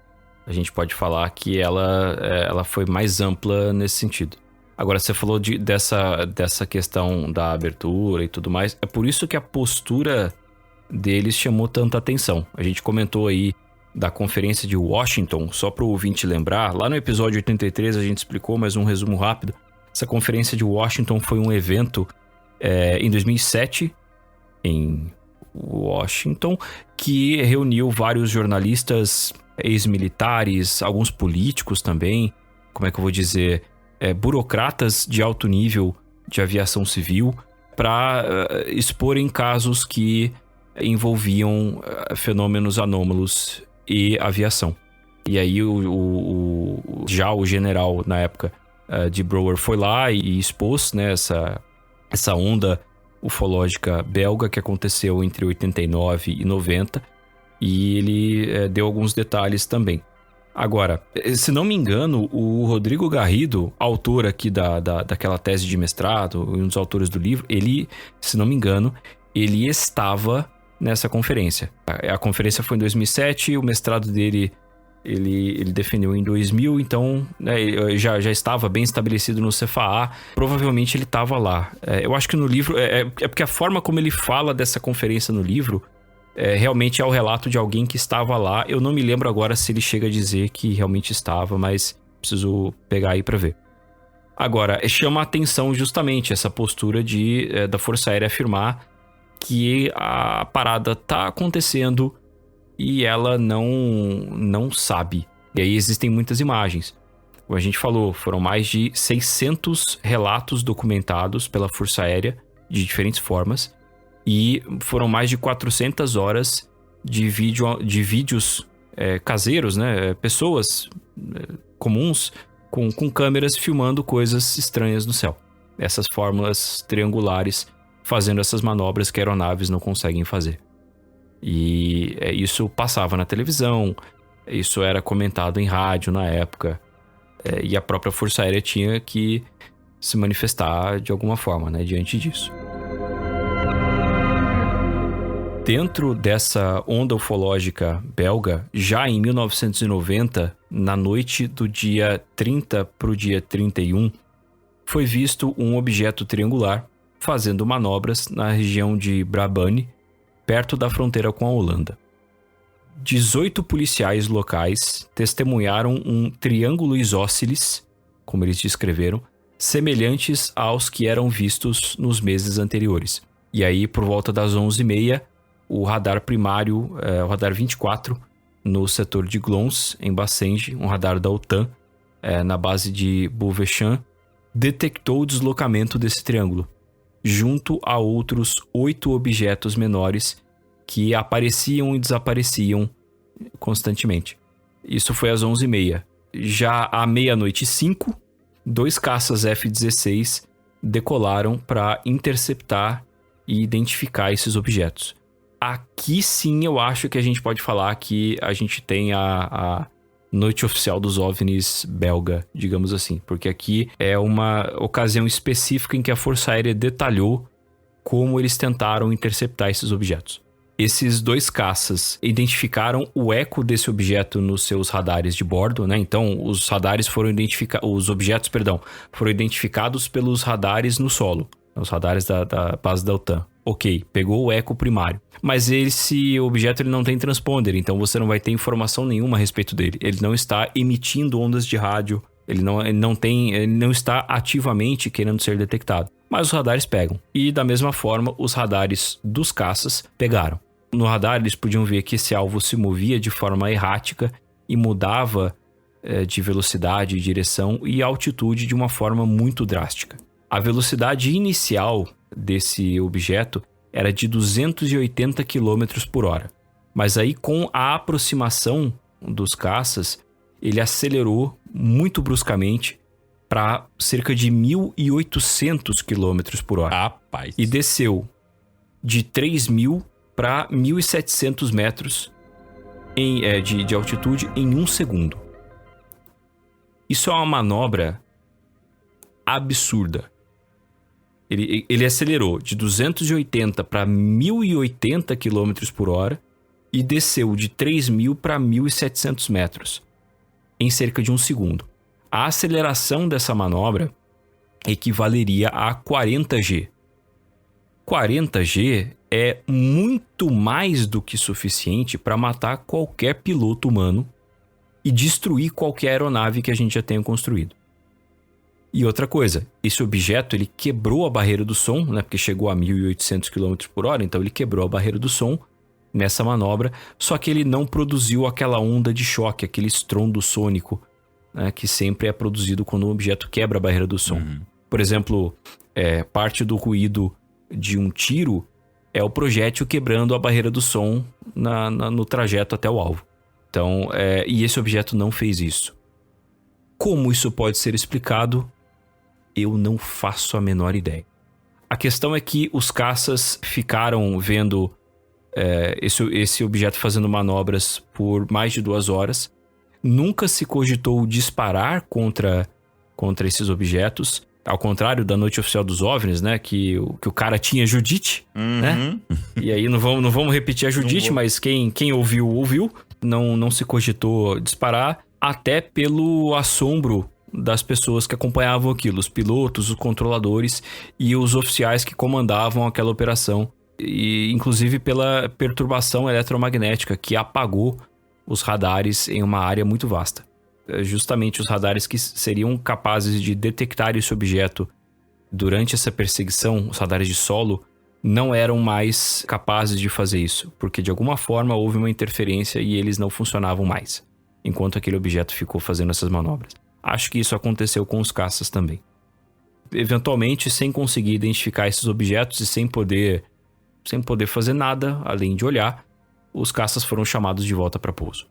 S1: a gente pode falar que ela foi mais ampla nesse sentido. Agora, você falou dessa questão da abertura e tudo mais. É por isso que a postura deles chamou tanta atenção. A gente comentou aí da conferência de Washington, só para o ouvinte lembrar. Lá no episódio 83 a gente explicou, mas um resumo rápido. Essa conferência de Washington foi um evento em 2007, em Washington, que reuniu vários jornalistas, ex-militares, alguns políticos também, como é que eu vou dizer, burocratas de alto nível de aviação civil, para exporem casos que envolviam fenômenos anômalos e aviação. E aí já o general, na época, de Brouwer, foi lá e expôs, né, essa onda ufológica belga que aconteceu entre 89 e 90, e ele deu alguns detalhes também. Agora, se não me engano, o Rodrigo Garrido, autor aqui daquela tese de mestrado, um dos autores do livro, ele, se não me engano, ele estava nessa conferência. A conferência foi em 2007, o mestrado dele ele defendeu em 2000, então, né, já estava bem estabelecido no CFA, provavelmente ele estava lá. Eu acho que no livro, é porque a forma como ele fala dessa conferência no livro, realmente é o relato de alguém que estava lá. Eu não me lembro agora se ele chega a dizer que realmente estava, mas preciso pegar aí para ver. Agora, chama a atenção justamente essa postura da Força Aérea afirmar que a parada tá acontecendo e ela não sabe. E aí existem muitas imagens. Como a gente falou, foram mais de 600 relatos documentados pela Força Aérea de diferentes formas. E foram mais de 400 horas de vídeos caseiros, né? Pessoas comuns com câmeras filmando coisas estranhas no céu. Essas fórmulas triangulares fazendo essas manobras que aeronaves não conseguem fazer. E isso passava na televisão, isso era comentado em rádio na época. E a própria Força Aérea tinha que se manifestar de alguma forma, né, diante disso. Dentro dessa onda ufológica belga, já em 1990, na noite do dia 30 para o dia 31, foi visto um objeto triangular fazendo manobras na região de Brabant, perto da fronteira com a Holanda. 18 policiais locais testemunharam um triângulo isósceles, como eles descreveram, semelhantes aos que eram vistos nos meses anteriores. E aí, por volta das 11h30, o radar primário, o radar 24, no setor de Glons, em Bassenge, um radar da OTAN, na base de Beauvechamp, detectou o deslocamento desse triângulo, junto a outros 8 objetos menores que apareciam e desapareciam constantemente. Isso foi às 11h30. Já à 00:05, 2 caças F-16 decolaram para interceptar e identificar esses objetos. Aqui sim eu acho que a gente pode falar que a gente tem a Noite Oficial dos OVNIs belga, digamos assim. Porque aqui é uma ocasião específica em que a Força Aérea detalhou como eles tentaram interceptar esses objetos. Esses 2 caças identificaram o eco desse objeto nos seus radares de bordo, né? Então, os objetos foram identificados pelos radares no solo, os radares da base da OTAN. Ok, pegou o eco primário. Mas esse objeto ele não tem transponder, então você não vai ter informação nenhuma a respeito dele. Ele não está emitindo ondas de rádio, ele não está ativamente querendo ser detectado. Mas os radares pegam. E da mesma forma, os radares dos caças pegaram. No radar, eles podiam ver que esse alvo se movia de forma errática e mudava de velocidade, direção e altitude de uma forma muito drástica. A velocidade inicial desse objeto era de 280 km por hora. Mas aí, com a aproximação dos caças, ele acelerou muito bruscamente para cerca de 1.800 km por hora.
S2: Rapaz.
S1: E desceu de 3.000 para 1.700 metros de altitude em 1 segundo. Isso é uma manobra absurda. Ele acelerou de 280 para 1.080 km por hora e desceu de 3.000 para 1.700 metros em cerca de 1 segundo. A aceleração dessa manobra equivaleria a 40G. 40G é muito mais do que suficiente para matar qualquer piloto humano e destruir qualquer aeronave que a gente já tenha construído. E outra coisa, esse objeto ele quebrou a barreira do som, né, porque chegou a 1.800 km por hora, então ele quebrou a barreira do som nessa manobra, só que ele não produziu aquela onda de choque, aquele estrondo sônico, né, que sempre é produzido quando um objeto quebra a barreira do som. Por exemplo, parte do ruído de um tiro é o projétil quebrando a barreira do som no trajeto até o alvo. Então, e esse objeto não fez isso. Como isso pode ser explicado? Eu não faço a menor ideia. A questão é que os caças ficaram vendo esse objeto fazendo manobras por mais de 2 horas. Nunca se cogitou disparar contra esses objetos. Ao contrário da noite oficial dos OVNIs, né? Que o cara tinha Judite, né? E aí não vamos repetir a Judite, mas quem ouviu. Não se cogitou disparar, até pelo assombro das pessoas que acompanhavam aquilo. Os pilotos, os controladores e os oficiais que comandavam aquela operação. E inclusive pela perturbação eletromagnética que apagou os radares em uma área muito vasta. Justamente os radares que seriam capazes de detectar esse objeto durante essa perseguição, os radares de solo, não eram mais capazes de fazer isso, porque de alguma forma houve uma interferência e eles não funcionavam mais, enquanto aquele objeto ficou fazendo essas manobras. Acho que isso aconteceu com os caças também. Eventualmente, sem conseguir identificar esses objetos e sem poder fazer nada além de olhar, os caças foram chamados de volta para pouso.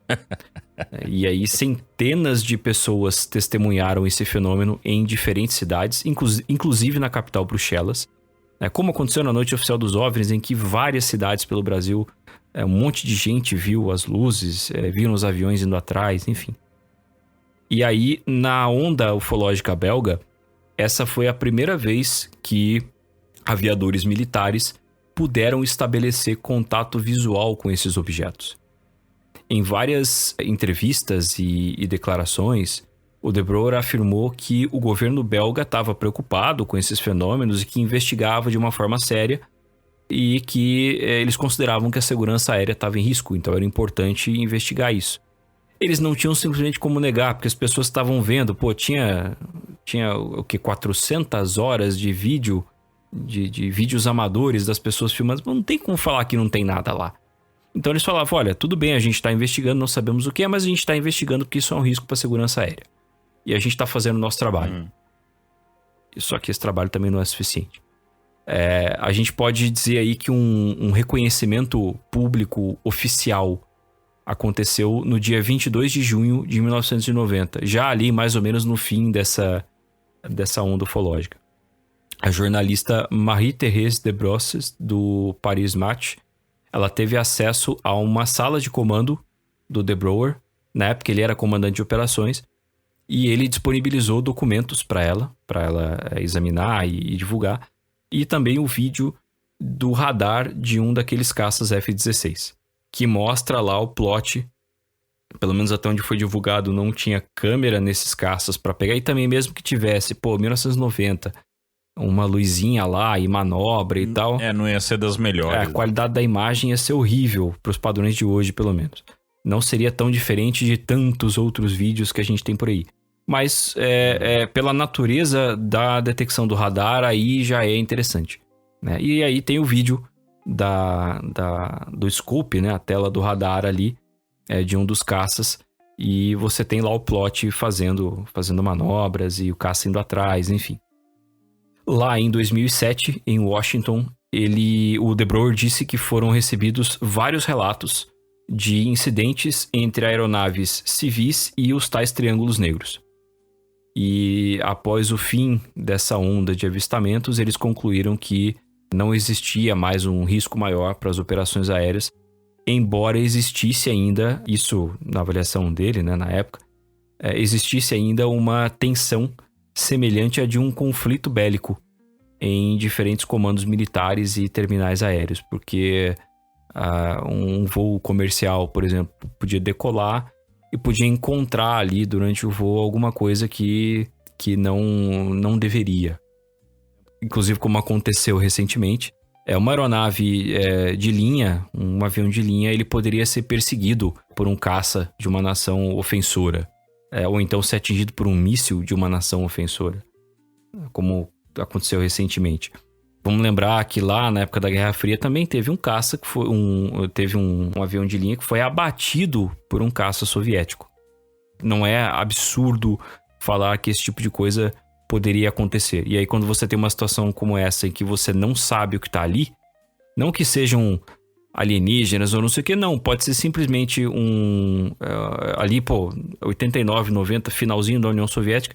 S1: E aí centenas de pessoas testemunharam esse fenômeno em diferentes cidades, inclusive na capital Bruxelas. Como aconteceu na noite oficial dos OVNIs, em que várias cidades pelo Brasil, um monte de gente viu as luzes, viram os aviões indo atrás, enfim. E aí, na onda ufológica belga, essa foi a primeira vez que aviadores militares puderam estabelecer contato visual com esses objetos. Em várias entrevistas e declarações, o De Brouwer afirmou que o governo belga estava preocupado com esses fenômenos e que investigava de uma forma séria e que eles consideravam que a segurança aérea estava em risco, então era importante investigar isso. Eles não tinham simplesmente como negar, porque as pessoas estavam vendo, tinha o que, 400 horas de vídeo, de vídeos amadores das pessoas filmando, não tem como falar que não tem nada lá. Então eles falavam, olha, tudo bem, a gente está investigando, não sabemos o que é, mas a gente está investigando porque isso é um risco para a segurança aérea. E a gente está fazendo o nosso trabalho. Só que esse trabalho também não é suficiente. A gente pode dizer aí que um reconhecimento público oficial aconteceu no dia 22 de junho de 1990, já ali mais ou menos no fim dessa onda ufológica. A jornalista Marie-Thérèse de Brosses, do Paris Match, ela teve acesso a uma sala de comando do De Brouwer, na época ele era comandante de operações, e ele disponibilizou documentos para ela examinar e divulgar, e também o vídeo do radar de um daqueles caças F-16, que mostra lá o plot, pelo menos até onde foi divulgado, não tinha câmera nesses caças para pegar, e também mesmo que tivesse, 1990, uma luzinha lá e manobra e tal.
S2: Não ia ser das melhores.
S1: A qualidade da imagem ia ser horrível para os padrões de hoje, pelo menos. Não seria tão diferente de tantos outros vídeos que a gente tem por aí. Mas pela natureza da detecção do radar, aí já é interessante, né? E aí tem o vídeo do scope, né? A tela do radar ali, de um dos caças. E você tem lá o plot fazendo manobras e o caça indo atrás, enfim. Lá em 2007, em Washington, o De Brouwer disse que foram recebidos vários relatos de incidentes entre aeronaves civis e os tais triângulos negros. E após o fim dessa onda de avistamentos, eles concluíram que não existia mais um risco maior para as operações aéreas, embora existisse ainda, isso na avaliação dele, né, na época, existisse ainda uma tensão semelhante à de um conflito bélico em diferentes comandos militares e terminais aéreos, porque um voo comercial, por exemplo, podia decolar e podia encontrar ali durante o voo alguma coisa que não deveria. Inclusive, como aconteceu recentemente, uma aeronave de linha, um avião de linha, ele poderia ser perseguido por um caça de uma nação ofensora, ou então ser atingido por um míssil de uma nação ofensora, como aconteceu recentemente. Vamos lembrar que lá na época da Guerra Fria também teve um caça que foi teve um avião de linha que foi abatido por um caça soviético. Não é absurdo falar que esse tipo de coisa poderia acontecer. E aí quando você tem uma situação como essa em que você não sabe o que está ali, não que sejam alienígenas ou não sei o que, não. Pode ser simplesmente ali, 89, 90, finalzinho da União Soviética,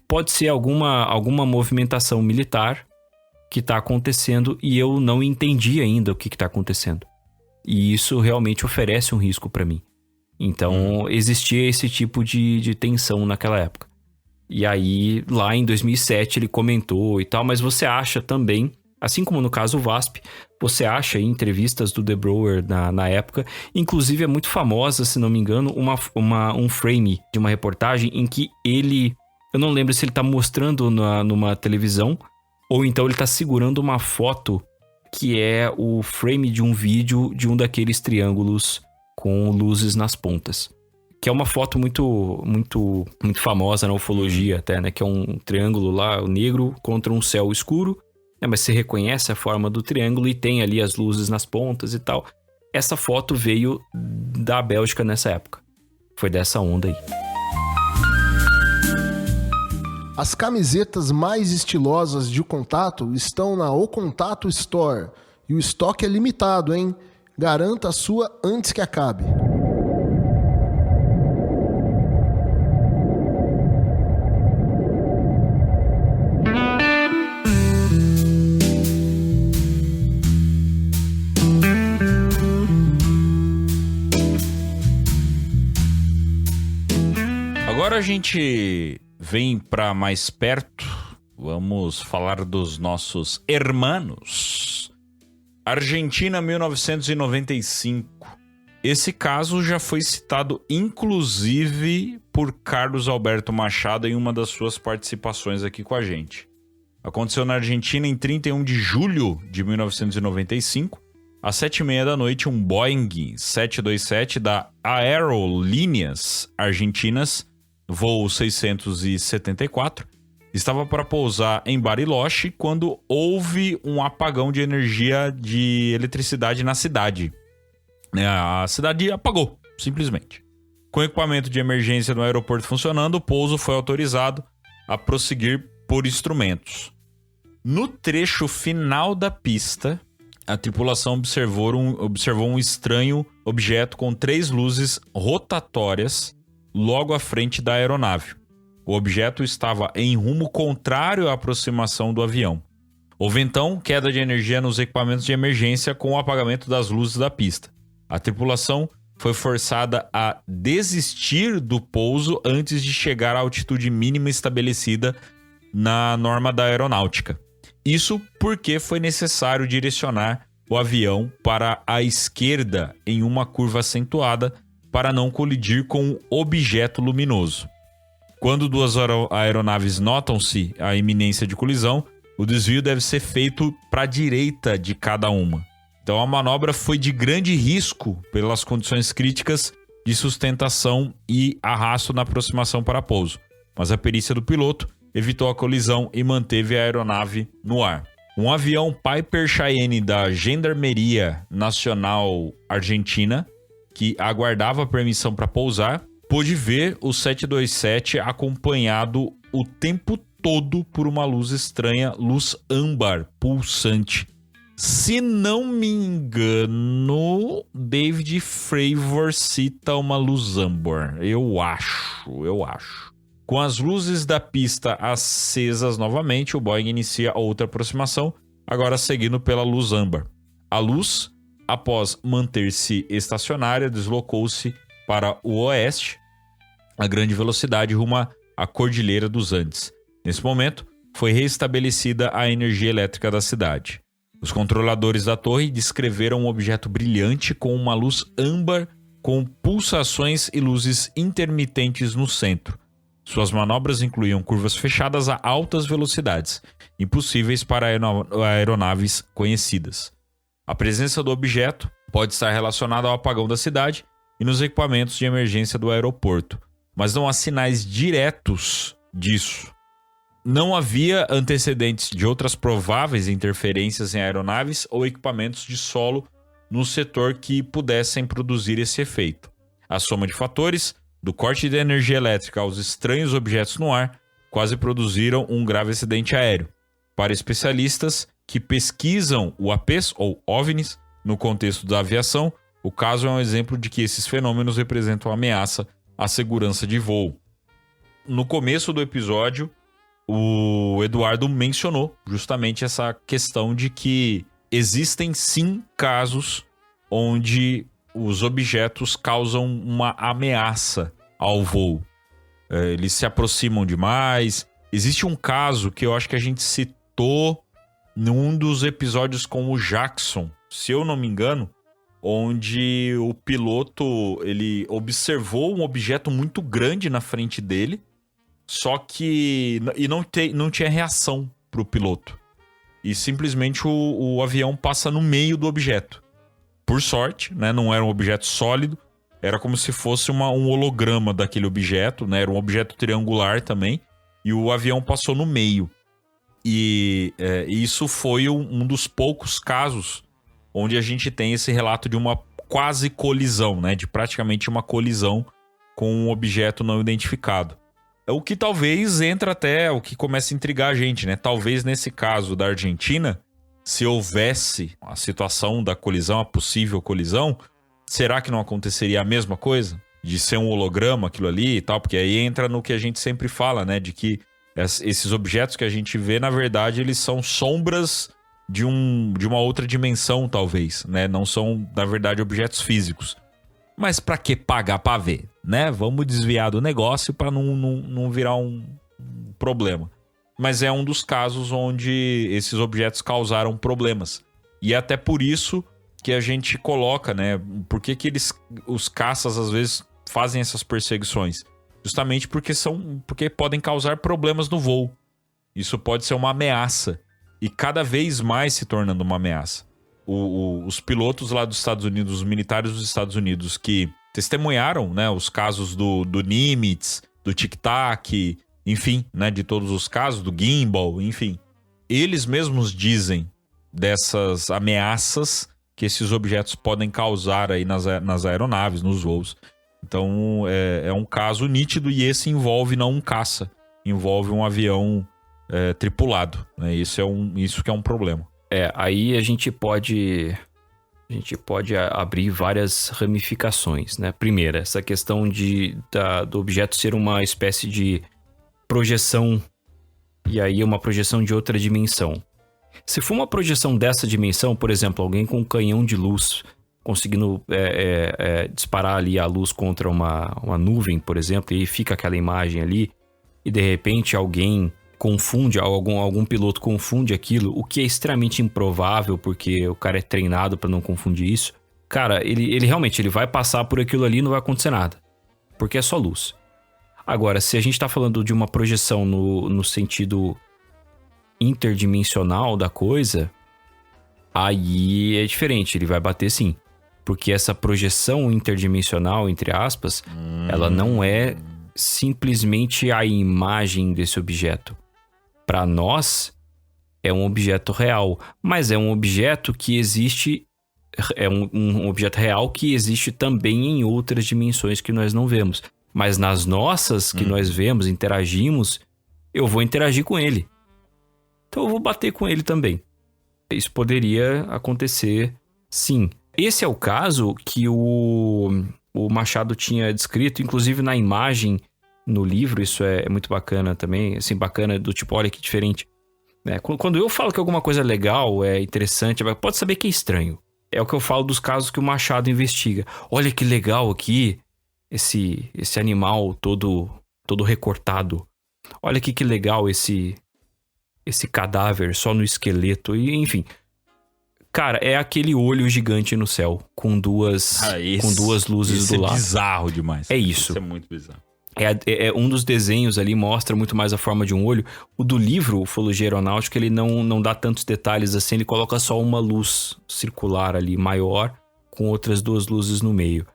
S1: pode ser alguma movimentação militar que está acontecendo e eu não entendi ainda o que está acontecendo. E isso realmente oferece um risco para mim. Então, existia esse tipo de tensão naquela época. E aí, lá em 2007, ele comentou e tal, mas você acha também, assim como no caso VASP, você acha em entrevistas do De Brouwer na época, inclusive é muito famosa, se não me engano, um frame de uma reportagem em que ele, eu não lembro se ele está mostrando numa televisão, ou então ele está segurando uma foto que é o frame de um vídeo de um daqueles triângulos com luzes nas pontas. Que é uma foto muito, muito, muito famosa na ufologia até, né? Que é um triângulo lá, o negro contra um céu escuro. Mas você reconhece a forma do triângulo e tem ali as luzes nas pontas e tal. Essa foto veio da Bélgica nessa época. Foi dessa onda aí.
S9: As camisetas mais estilosas de O Contato estão na O Contato Store. E o estoque é limitado, hein? Garanta a sua antes que acabe.
S2: Agora a gente vem para mais perto, vamos falar dos nossos hermanos. Argentina, 1995. Esse caso já foi citado inclusive por Carlos Alberto Machado em uma das suas participações aqui com a gente. Aconteceu na Argentina em 31 de julho de 1995. Às 7h30 da noite, um Boeing 727 da Aerolíneas Argentinas, voo 674, estava para pousar em Bariloche quando houve um apagão de energia de eletricidade na cidade. A cidade apagou, simplesmente. Com o equipamento de emergência no aeroporto funcionando, o pouso foi autorizado a prosseguir por instrumentos. No trecho final da pista, a tripulação observou um estranho objeto com 3 luzes rotatórias logo à frente da aeronave. O objeto estava em rumo contrário à aproximação do avião. Houve então queda de energia nos equipamentos de emergência com o apagamento das luzes da pista. A tripulação foi forçada a desistir do pouso antes de chegar à altitude mínima estabelecida na norma da aeronáutica. Isso porque foi necessário direcionar o avião para a esquerda em uma curva acentuada para não colidir com um objeto luminoso. Quando 2 aeronaves notam-se a iminência de colisão, o desvio deve ser feito para a direita de cada uma. Então a manobra foi de grande risco pelas condições críticas de sustentação e arrasto na aproximação para pouso, mas a perícia do piloto evitou a colisão e manteve a aeronave no ar. Um avião Piper Cheyenne da Gendarmeria Nacional Argentina, que aguardava permissão para pousar, pôde ver o 727 acompanhado o tempo todo por uma luz estranha, luz âmbar pulsante, Se não me engano, David Fravor cita uma luz âmbar. Eu acho. Com as luzes da pista acesas novamente, o Boeing inicia outra aproximação, agora seguindo pela luz âmbar. A luz, após manter-se estacionária, deslocou-se para o oeste, a grande velocidade rumo à Cordilheira dos Andes. Nesse momento, foi restabelecida a energia elétrica da cidade. Os controladores da torre descreveram um objeto brilhante com uma luz âmbar com pulsações e luzes intermitentes no centro. Suas manobras incluíam curvas fechadas a altas velocidades, impossíveis para aeronaves conhecidas. A presença do objeto pode estar relacionada ao apagão da cidade e nos equipamentos de emergência do aeroporto, mas não há sinais diretos disso. Não havia antecedentes de outras prováveis interferências em aeronaves ou equipamentos de solo no setor que pudessem produzir esse efeito. A soma de fatores, do corte de energia elétrica aos estranhos objetos no ar, quase produziram um grave acidente aéreo. Para especialistas que pesquisam UAPs ou OVNIs no contexto da aviação, o caso é um exemplo de que esses fenômenos representam ameaça à segurança de voo. No começo do episódio, o Eduardo mencionou justamente essa questão de que existem sim casos onde os objetos causam uma ameaça ao voo. Eles se aproximam demais. Existe um caso que eu acho que a gente citou num dos episódios com o Jackson, se eu não me engano, onde o piloto ele observou um objeto muito grande na frente dele, só que não tinha reação para o piloto. E simplesmente o avião passa no meio do objeto. Por sorte, né, não era um objeto sólido, era como se fosse um holograma daquele objeto, né, era um objeto triangular também, e o avião passou no meio. E isso foi um dos poucos casos onde a gente tem esse relato de uma quase colisão, né, de praticamente uma colisão com um objeto não identificado. O que talvez entra até, o que começa a intrigar a gente, né? Talvez nesse caso da Argentina, se houvesse a situação da colisão, a possível colisão, será que não aconteceria a mesma coisa? De ser um holograma aquilo ali e tal? Porque aí entra no que a gente sempre fala, né? De que esses objetos que a gente vê, na verdade, eles são sombras de uma outra dimensão, talvez, né? Não são, na verdade, objetos físicos. Mas pra que pagar pra ver, né? Vamos desviar do negócio pra não virar um problema. Mas é um dos casos onde esses objetos causaram problemas. E é até por isso que a gente coloca, né? Por que os caças, às vezes, fazem essas perseguições? Justamente porque podem causar problemas no voo. Isso pode ser uma ameaça. E cada vez mais se tornando uma ameaça. Os pilotos lá dos Estados Unidos, os militares dos Estados Unidos que testemunharam, né, os casos do Nimitz, do Tic Tac, enfim, né, de todos os casos, do Gimbal, enfim. Eles mesmos dizem dessas ameaças que esses objetos podem causar aí nas aeronaves, nos voos. Então é um caso nítido e esse envolve não um caça, envolve um avião tripulado, né? Isso que é um problema.
S1: Aí a gente pode abrir várias ramificações, né? Primeiro, essa questão do objeto ser uma espécie de projeção, e aí uma projeção de outra dimensão. Se for uma projeção dessa dimensão, por exemplo, alguém com um canhão de luz conseguindo disparar ali a luz contra uma nuvem, por exemplo, e fica aquela imagem ali, e de repente alguém confunde, algum piloto confunde aquilo, o que é extremamente improvável, porque o cara é treinado pra não confundir isso. Cara, ele realmente vai passar por aquilo ali e não vai acontecer nada, porque é só luz. Agora, se a gente tá falando de uma projeção no sentido interdimensional da coisa, aí é diferente, ele vai bater sim. Porque essa projeção interdimensional, entre aspas, ela não é simplesmente a imagem desse objeto. Para nós, é um objeto real, mas é um objeto que existe, é um objeto real que existe também em outras dimensões que nós não vemos. Mas nas nossas, que nós vemos, interagimos, eu vou interagir com ele. Então eu vou bater com ele também. Isso poderia acontecer, sim. Esse é o caso que o Machado tinha descrito, inclusive na imagem, no livro, isso é muito bacana também, assim, bacana do tipo, olha que diferente. Quando eu falo que alguma coisa é legal, é interessante, pode saber que é estranho. É o que eu falo dos casos que o Machado investiga. Olha que legal aqui, esse animal todo recortado. Olha aqui que legal esse cadáver só no esqueleto. E, enfim, cara, é aquele olho gigante no céu com duas luzes do lado.
S2: É bizarro demais.
S1: É isso.
S2: Isso é muito bizarro.
S1: É um dos desenhos ali, mostra muito mais a forma de um olho. O do livro, Ufologia Aeronáutica, ele não dá tantos detalhes assim, ele coloca só uma luz circular ali, maior, com outras duas luzes no meio.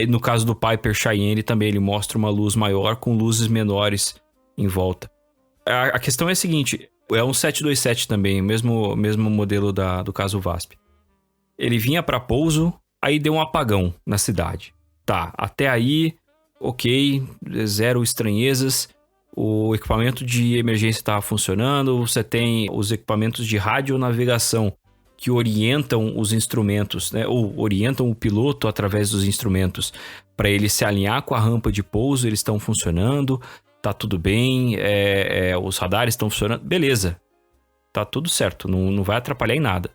S1: No caso do Piper Cheyenne também, ele mostra uma luz maior com luzes menores em volta. A questão é a seguinte, é um 727 também, mesmo modelo do caso VASP. Ele vinha para pouso, aí deu um apagão na cidade. Tá, até aí... Ok, zero estranhezas, o equipamento de emergência estava funcionando, você tem os equipamentos de radionavegação que orientam os instrumentos, né, ou orientam o piloto através dos instrumentos para ele se alinhar com a rampa de pouso, eles estão funcionando, tá tudo bem, os radares estão funcionando, beleza, tá tudo certo, não vai atrapalhar em nada.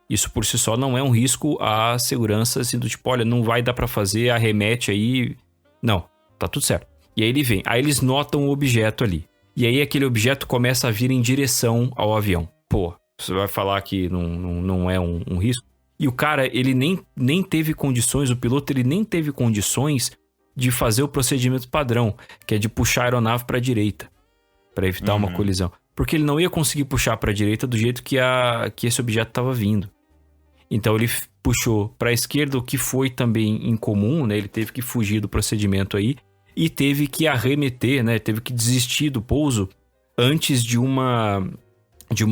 S1: Isso por si só não é um risco à segurança, assim, do tipo, olha, não vai dar para fazer, arremete aí, não. Tá tudo certo. E aí ele vem. Aí eles notam o objeto ali. E aí aquele objeto começa a vir em direção ao avião. Pô, você vai falar que não é um risco? E o cara, ele nem teve condições, o piloto, ele nem teve condições de fazer o procedimento padrão, que é de puxar a aeronave para a direita, para evitar uma colisão. Porque ele não ia conseguir puxar para a direita do jeito que esse objeto estava vindo. Então ele puxou para a esquerda, o que foi também incomum, né? Ele teve que fugir do procedimento aí e teve que arremeter, né? Teve que desistir do pouso antes de uma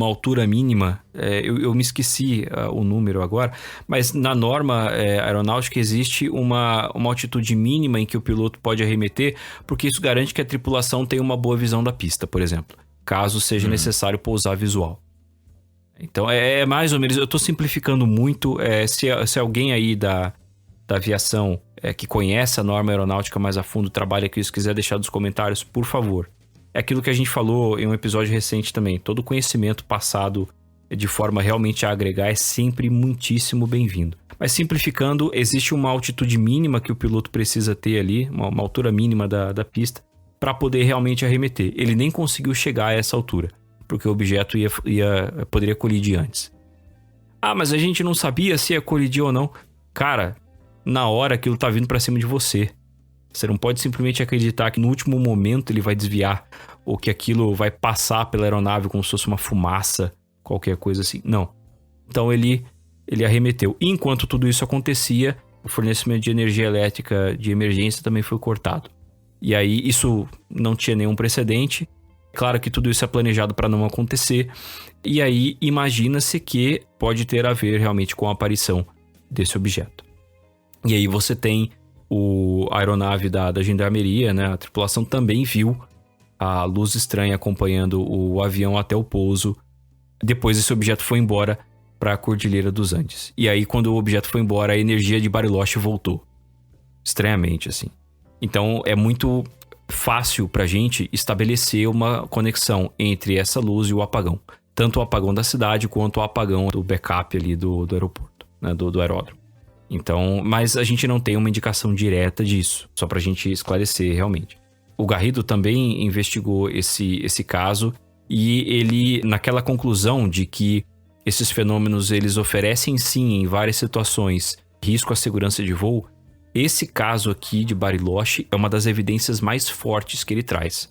S1: altura mínima. Eu me esqueci o número agora, mas na norma aeronáutica existe uma altitude mínima em que o piloto pode arremeter, porque isso garante que a tripulação tenha uma boa visão da pista, por exemplo, caso seja necessário pousar visual. Então é mais ou menos, eu tô simplificando muito, se alguém aí da aviação que conhece a norma aeronáutica mais a fundo, trabalha com isso, quiser deixar nos comentários, por favor. É aquilo que a gente falou em um episódio recente também, todo conhecimento passado de forma realmente a agregar é sempre muitíssimo bem-vindo. Mas simplificando, existe uma altitude mínima que o piloto precisa ter ali, uma altura mínima da pista, para poder realmente arremeter. Ele nem conseguiu chegar a essa altura, porque o objeto poderia colidir antes. Ah, mas a gente não sabia se ia colidir ou não. Cara, na hora aquilo tá vindo pra cima de você. Você não pode simplesmente acreditar que no último momento ele vai desviar, ou que aquilo vai passar pela aeronave como se fosse uma fumaça, qualquer coisa assim. Não. Então ele arremeteu. E enquanto tudo isso acontecia, o fornecimento de energia elétrica de emergência também foi cortado. E aí isso não tinha nenhum precedente. Claro que tudo isso é planejado para não acontecer. E aí imagina-se que pode ter a ver realmente com a aparição desse objeto. E aí você tem a aeronave da gendarmeria, né? A tripulação também viu a luz estranha acompanhando o avião até o pouso. Depois esse objeto foi embora para a Cordilheira dos Andes. E aí quando o objeto foi embora, a energia de Bariloche voltou. Estranhamente, assim. Então é muito fácil pra gente estabelecer uma conexão entre essa luz e o apagão. Tanto o apagão da cidade quanto o apagão do backup ali do aeroporto, né? do aeródromo. Então, mas a gente não tem uma indicação direta disso, só pra gente esclarecer realmente. O Garrido também investigou esse caso e ele, naquela conclusão de que esses fenômenos eles oferecem sim, em várias situações, risco à segurança de voo, esse caso aqui de Bariloche é uma das evidências mais fortes que ele traz.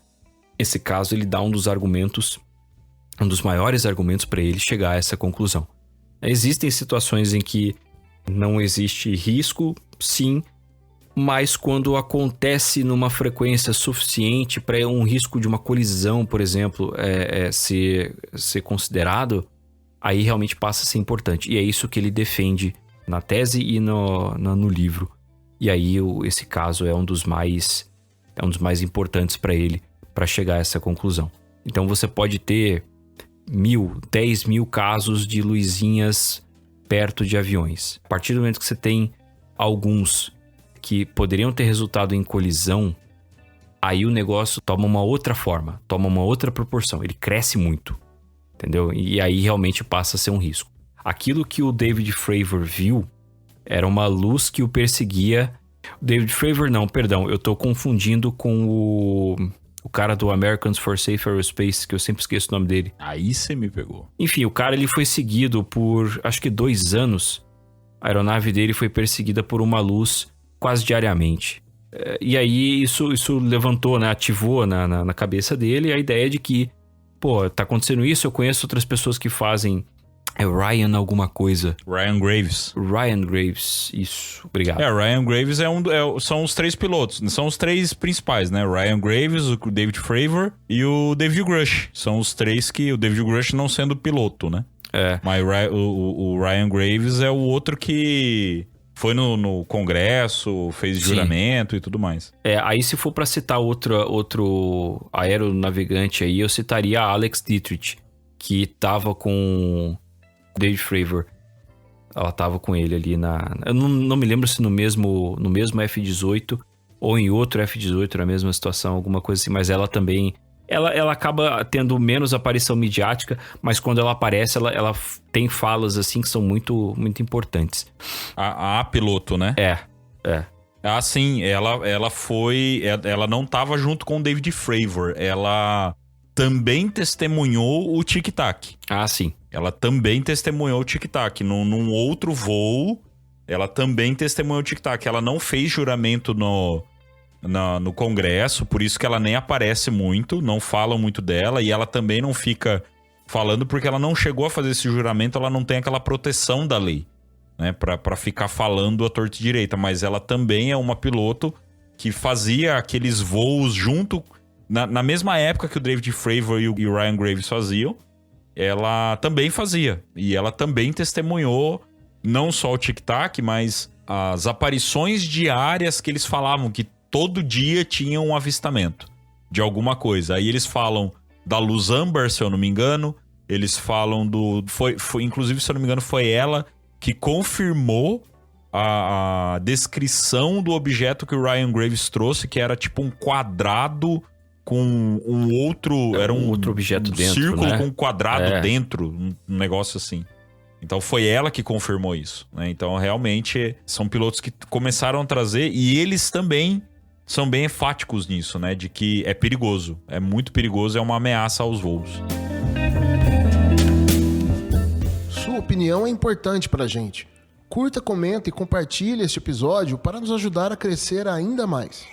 S1: Esse caso ele dá um dos maiores argumentos para ele chegar a essa conclusão. Existem situações em que não existe risco, sim, mas quando acontece numa frequência suficiente para um risco de uma colisão, por exemplo, ser considerado, aí realmente passa a ser importante. E é isso que ele defende na tese e no livro. E aí esse caso é um dos mais importantes para ele, para chegar a essa conclusão. Então você pode ter 10 mil casos de luzinhas perto de aviões. A partir do momento que você tem alguns que poderiam ter resultado em colisão, aí o negócio toma uma outra forma, toma uma outra proporção. Ele cresce muito, entendeu? E aí realmente passa a ser um risco. Aquilo que o David Fravor viu era uma luz que o perseguia. David Fravor não, perdão, eu tô confundindo com o cara do Americans for Safe Aerospace, que eu sempre esqueço o nome dele.
S2: Aí você me pegou.
S1: Enfim, o cara ele foi seguido por, acho que 2 anos. A aeronave dele foi perseguida por uma luz quase diariamente. E aí isso levantou, né, ativou na cabeça dele a ideia de que, pô, tá acontecendo isso, eu conheço outras pessoas que fazem... É Ryan alguma coisa.
S2: Ryan Graves.
S1: Ryan Graves, isso, obrigado.
S2: Ryan Graves são os 3 pilotos, são os 3 principais, né? Ryan Graves, o David Fravor e o David Grush. São os 3 que... O David Grush não sendo piloto, né? Mas o Ryan Graves é o outro que foi no Congresso, fez juramento e tudo mais.
S1: Aí se for pra citar outro aeronavegante aí, eu citaria a Alex Dietrich, que tava com David Fravor. Ela tava com ele ali eu não me lembro se no mesmo F-18 ou em outro F-18, na mesma situação, alguma coisa assim, mas ela também... Ela acaba tendo menos aparição midiática, mas quando ela aparece, ela tem falas assim que são muito, muito importantes.
S2: A piloto, né? Ah, sim, ela foi... Ela não tava junto com o David Fravor, ela também testemunhou o tic-tac.
S1: Ah, sim.
S2: Ela também testemunhou o tic-tac. Num outro voo, ela também testemunhou o tic-tac. Ela não fez juramento no Congresso, por isso que ela nem aparece muito, não falam muito dela, e ela também não fica falando porque ela não chegou a fazer esse juramento, ela não tem aquela proteção da lei, né, pra ficar falando a torta e direita, mas ela também é uma piloto que fazia aqueles voos junto, na mesma época que o David Fravor e o Ryan Graves faziam, ela também fazia, e ela também testemunhou não só o tic-tac, mas as aparições diárias que eles falavam que todo dia tinha um avistamento de alguma coisa. Aí eles falam da luz âmbar, se eu não me engano. Eles falam do... inclusive, se eu não me engano, foi ela que confirmou a descrição do objeto que o Ryan Graves trouxe, que era tipo um quadrado com um outro... Era um
S1: outro objeto dentro,
S2: círculo,
S1: né?
S2: com um quadrado dentro, um negócio assim. Então foi ela que confirmou isso, né? Então realmente são pilotos que começaram a trazer, e eles também são bem enfáticos nisso, né? De que é perigoso, é muito perigoso, é uma ameaça aos voos.
S9: Sua opinião é importante pra gente. Curta, comenta e compartilhe este episódio para nos ajudar a crescer ainda mais.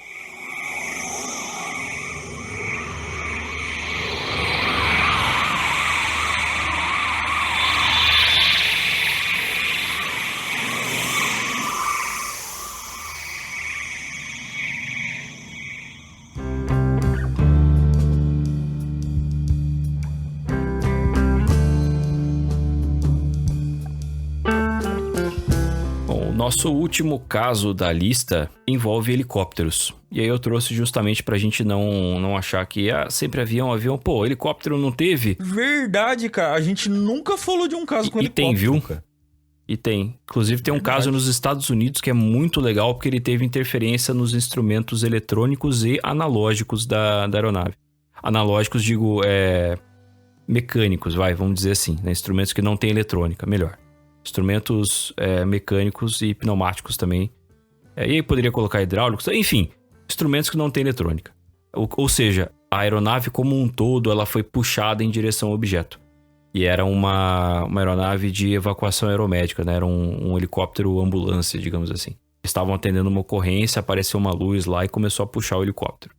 S1: Nosso último caso da lista envolve helicópteros. E aí eu trouxe justamente pra gente não achar que sempre avião, pô, helicóptero não teve?
S2: Verdade, cara. A gente nunca falou de um caso com helicóptero.
S1: E tem, viu? Cara. E tem. Inclusive tem um caso nos Estados Unidos que é muito legal porque ele teve interferência nos instrumentos eletrônicos e analógicos da aeronave. Analógicos, digo, mecânicos, vamos dizer assim, né? Instrumentos que não tem eletrônica, melhor. Instrumentos mecânicos e pneumáticos também. E aí poderia colocar hidráulicos, enfim, instrumentos que não tem eletrônica. Ou seja, a aeronave como um todo ela foi puxada em direção ao objeto. E era uma aeronave de evacuação aeromédica, né? Era um helicóptero ambulância, digamos assim. Estavam atendendo uma ocorrência, apareceu uma luz lá e começou a puxar o helicóptero.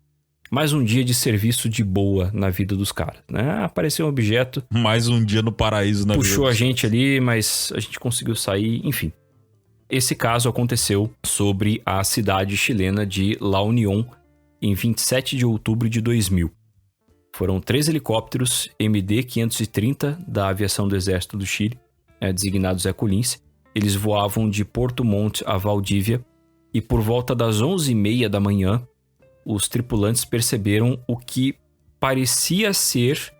S1: Mais um dia de serviço de boa na vida dos caras, né? Apareceu um objeto.
S2: Mais um dia no paraíso na vida.
S1: Puxou a gente ali, mas a gente conseguiu sair, enfim. Esse caso aconteceu sobre a cidade chilena de La Unión, em 27 de outubro de 2000. Foram 3 helicópteros MD-530 da aviação do Exército do Chile, designados Ecolince. Eles voavam de Porto Montt a Valdívia e por volta das 11h30 da manhã, os tripulantes perceberam o que parecia ser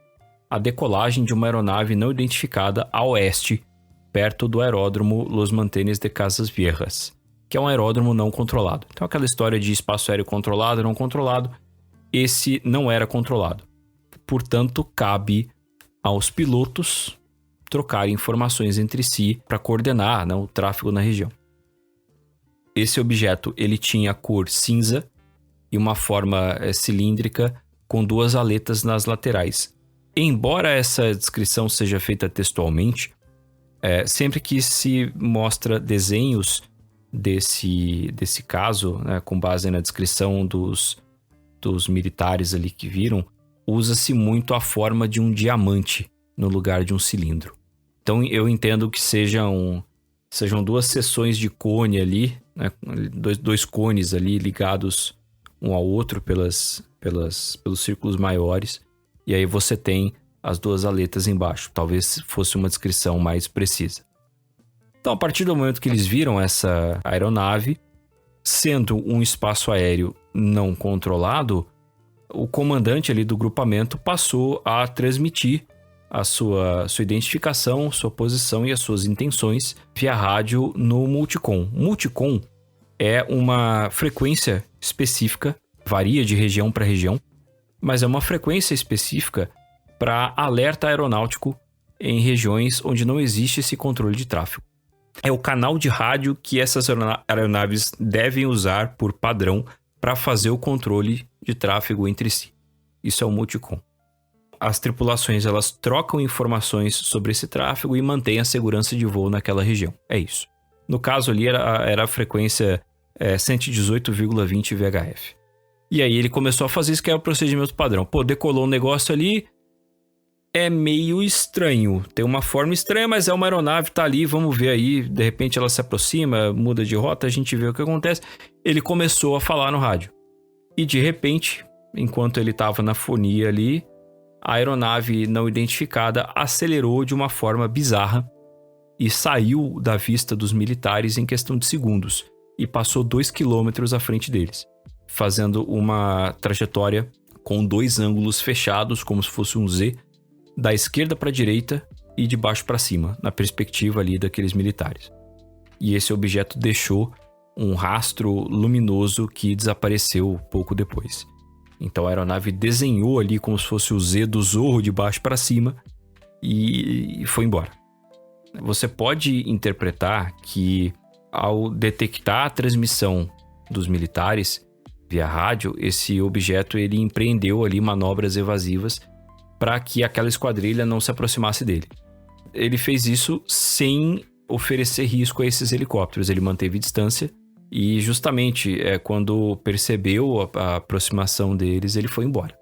S1: a decolagem de uma aeronave não identificada a oeste, perto do aeródromo Los Mantenes de Casas Viejas, que é um aeródromo não controlado. Então aquela história de espaço aéreo controlado, não controlado, esse não era controlado. Portanto, cabe aos pilotos trocarem informações entre si para coordenar, né, o tráfego na região. Esse objeto ele tinha cor cinza e uma forma cilíndrica com 2 aletas nas laterais. Embora essa descrição seja feita textualmente, sempre que se mostra desenhos desse caso, né, com base na descrição dos militares ali que viram, usa-se muito a forma de um diamante no lugar de um cilindro. Então eu entendo que sejam 2 seções de cone ali, né, dois cones ali ligados um ao outro pelos círculos maiores, e aí você tem as 2 aletas embaixo. Talvez fosse uma descrição mais precisa. Então, a partir do momento que eles viram essa aeronave, sendo um espaço aéreo não controlado, o comandante ali do grupamento passou a transmitir a sua identificação, sua posição e as suas intenções via rádio no multicom. Multicom é uma frequência específica, varia de região para região, mas é uma frequência específica para alerta aeronáutico em regiões onde não existe esse controle de tráfego. É o canal de rádio que essas aeronaves devem usar por padrão para fazer o controle de tráfego entre si. Isso é o multicom. As tripulações elas trocam informações sobre esse tráfego e mantêm a segurança de voo naquela região. É isso. No caso ali era a frequência 118,20 VHF. E aí ele começou a fazer isso, que é o procedimento padrão. Pô, decolou um negócio ali, é meio estranho. Tem uma forma estranha, mas é uma aeronave, tá ali, vamos ver aí. De repente ela se aproxima, muda de rota, a gente vê o que acontece. Ele começou a falar no rádio. E de repente, enquanto ele estava na fonia ali, a aeronave não identificada acelerou de uma forma bizarra e saiu da vista dos militares em questão de segundos e passou 2 quilômetros à frente deles, fazendo uma trajetória com 2 ângulos fechados, como se fosse um Z, da esquerda para a direita e de baixo para cima, na perspectiva ali daqueles militares. E esse objeto deixou um rastro luminoso que desapareceu pouco depois. Então a aeronave desenhou ali como se fosse o Z do Zorro de baixo para cima e foi embora. Você pode interpretar que ao detectar a transmissão dos militares via rádio, esse objeto ele empreendeu ali manobras evasivas para que aquela esquadrilha não se aproximasse dele. Ele fez isso sem oferecer risco a esses helicópteros, ele manteve distância. E justamente quando percebeu a aproximação deles, ele foi embora.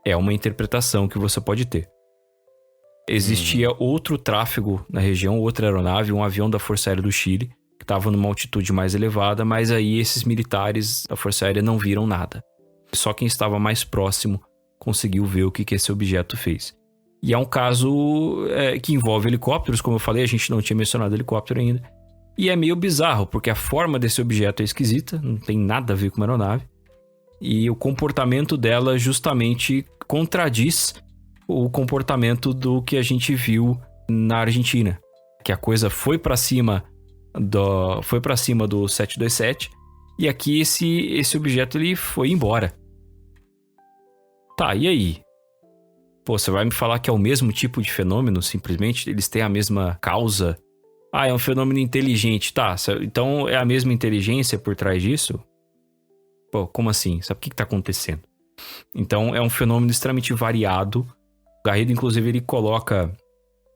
S1: É uma interpretação que você pode ter. Existia outro tráfego na região, outra aeronave, um avião da Força Aérea do Chile, que estava numa altitude mais elevada, mas aí esses militares da Força Aérea não viram nada. Só quem estava mais próximo conseguiu ver o que esse objeto fez. E é um caso que envolve helicópteros, como eu falei, a gente não tinha mencionado helicóptero ainda. E é meio bizarro, porque a forma desse objeto é esquisita, não tem nada a ver com uma aeronave. E o comportamento dela justamente contradiz o comportamento do que a gente viu na Argentina. Que a coisa foi para cima do 727 e aqui esse objeto ele foi embora. Tá, e aí? Pô, você vai me falar que é o mesmo tipo de fenômeno? Simplesmente eles têm a mesma causa? Ah, é um fenômeno inteligente. Tá, então é a mesma inteligência por trás disso? Pô, como assim? Sabe o que está acontecendo? Então é um fenômeno extremamente variado. O Garrido, inclusive, ele coloca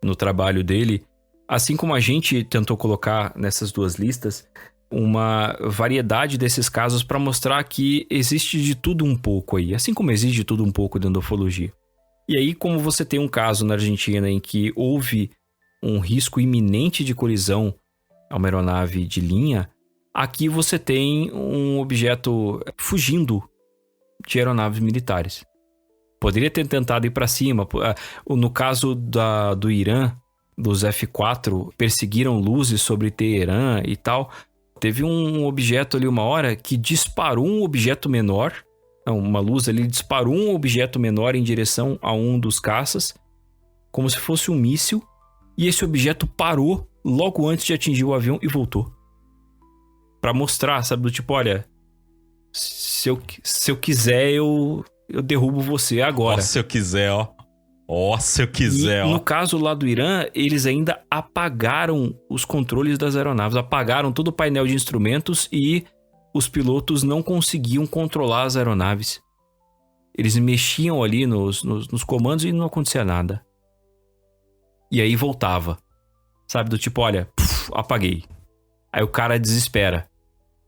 S1: no trabalho dele, assim como a gente tentou colocar nessas 2 listas, uma variedade desses casos para mostrar que existe de tudo um pouco aí. Assim como existe de tudo um pouco dentro da ufologia. E aí, como você tem um caso na Argentina em que houve um risco iminente de colisão a uma aeronave de linha, aqui você tem um objeto fugindo de aeronaves militares. Poderia ter tentado ir para cima. No caso do Irã, dos F-4, perseguiram luzes sobre Teherã e tal. Teve um objeto ali uma hora que disparou um objeto menor. Uma luz ali disparou um objeto menor em direção a um dos caças. como se fosse um míssil, e esse objeto parou logo antes de atingir o avião e voltou. Pra mostrar, sabe, do tipo, olha, se eu quiser, eu derrubo você agora.
S2: Ó, se eu quiser, ó. Ó, se eu quiser,
S1: e,
S2: ó.
S1: no caso lá do Irã, eles ainda apagaram os controles das aeronaves, apagaram todo o painel de instrumentos e os pilotos não conseguiam controlar as aeronaves. Eles mexiam ali nos comandos e não acontecia nada. E aí voltava. Sabe, do tipo, olha, apaguei. Aí o cara desespera.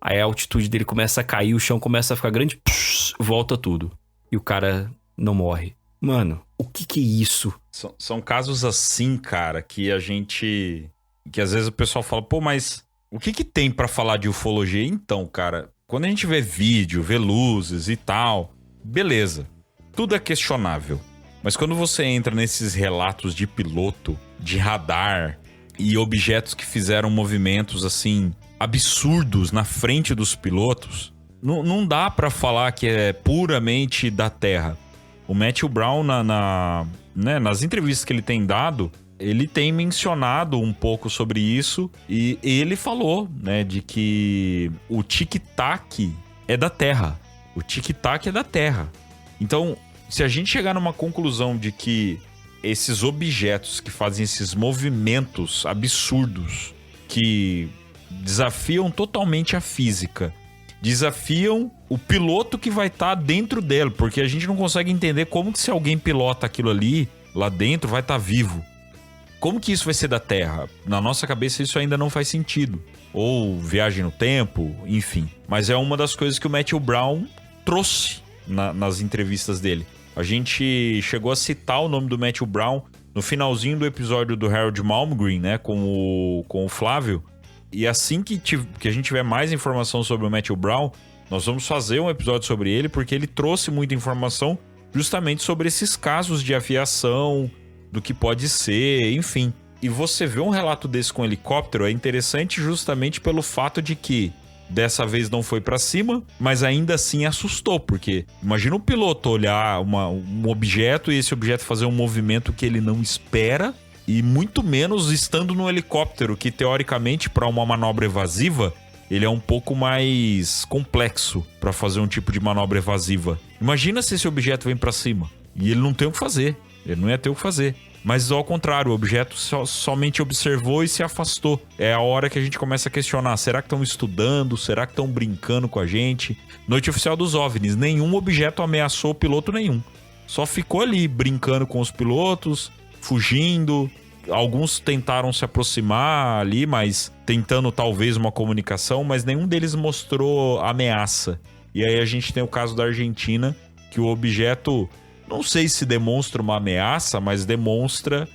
S1: Aí a altitude dele começa a cair, o chão começa a ficar grande, volta tudo. E o cara não morre. Mano, o que é isso?
S2: São casos assim, cara, que a gente... Que às vezes o pessoal fala, pô, mas o que tem pra falar de ufologia? Então, cara, quando a gente vê vídeo, vê luzes e tal, beleza. Tudo é questionável. Mas quando você entra nesses relatos de piloto, de radar e objetos que fizeram movimentos, assim, absurdos na frente dos pilotos, não dá pra falar que é puramente da Terra. O Matthew Brown, nas entrevistas que ele tem dado, ele tem mencionado um pouco sobre isso e ele falou, né, de que o tic-tac é da Terra. O tic-tac é da Terra. Então, se a gente chegar numa conclusão de que esses objetos que fazem esses movimentos absurdos, que desafiam totalmente a física, desafiam o piloto que vai estar dentro dela, porque a gente não consegue entender como que se alguém pilota aquilo ali, lá dentro, vai estar vivo. Como que isso vai ser da Terra? Na nossa cabeça isso ainda não faz sentido. Ou viagem no tempo, enfim. Mas é uma das coisas que o Matthew Brown trouxe nas entrevistas dele. A gente chegou a citar o nome do Matthew Brown no finalzinho do episódio do Harold Malmgreen, né, com o Flávio. E assim que a gente tiver mais informação sobre o Matthew Brown, nós vamos fazer um episódio sobre ele, porque ele trouxe muita informação justamente sobre esses casos de aviação, do que pode ser, enfim. E você vê um relato desse com helicóptero é interessante justamente pelo fato de que dessa vez não foi pra cima, mas ainda assim assustou, porque imagina o piloto olhar um objeto e esse objeto fazer um movimento que ele não espera, e muito menos estando no helicóptero, que teoricamente para uma manobra evasiva ele é um pouco mais complexo para fazer um tipo de manobra evasiva. Imagina se esse objeto vem pra cima e ele não tem o que fazer, ele não ia ter o que fazer. Mas ao contrário, o objeto somente observou e se afastou. É a hora que a gente começa a questionar, será que estão estudando? Será que estão brincando com a gente? Noite oficial dos OVNIs, nenhum objeto ameaçou piloto nenhum. Só ficou ali brincando com os pilotos, fugindo. Alguns tentaram se aproximar ali, mas tentando talvez uma comunicação, mas nenhum deles mostrou ameaça. E aí a gente tem o caso da Argentina, que o objeto... Não sei se demonstra uma ameaça, mas demonstra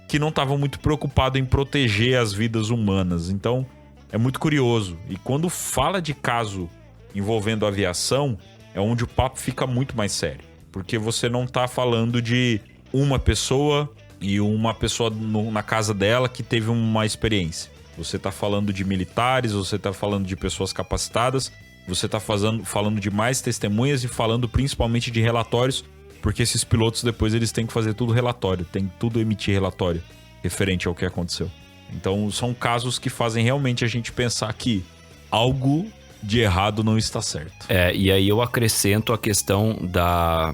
S2: que não estava muito preocupado em proteger as vidas humanas. Então, é muito curioso. E quando fala de caso envolvendo aviação, é onde o papo fica muito mais sério. Porque você não está falando de uma pessoa e uma pessoa na casa dela que teve uma experiência. Você está falando de militares, você está falando de pessoas capacitadas, você está falando de mais testemunhas e falando principalmente de relatórios. Porque esses pilotos depois eles têm que fazer tudo relatório, tem que tudo emitir relatório referente ao que aconteceu. Então são casos que fazem realmente a gente pensar que algo de errado não está certo.
S1: E aí eu acrescento a questão da...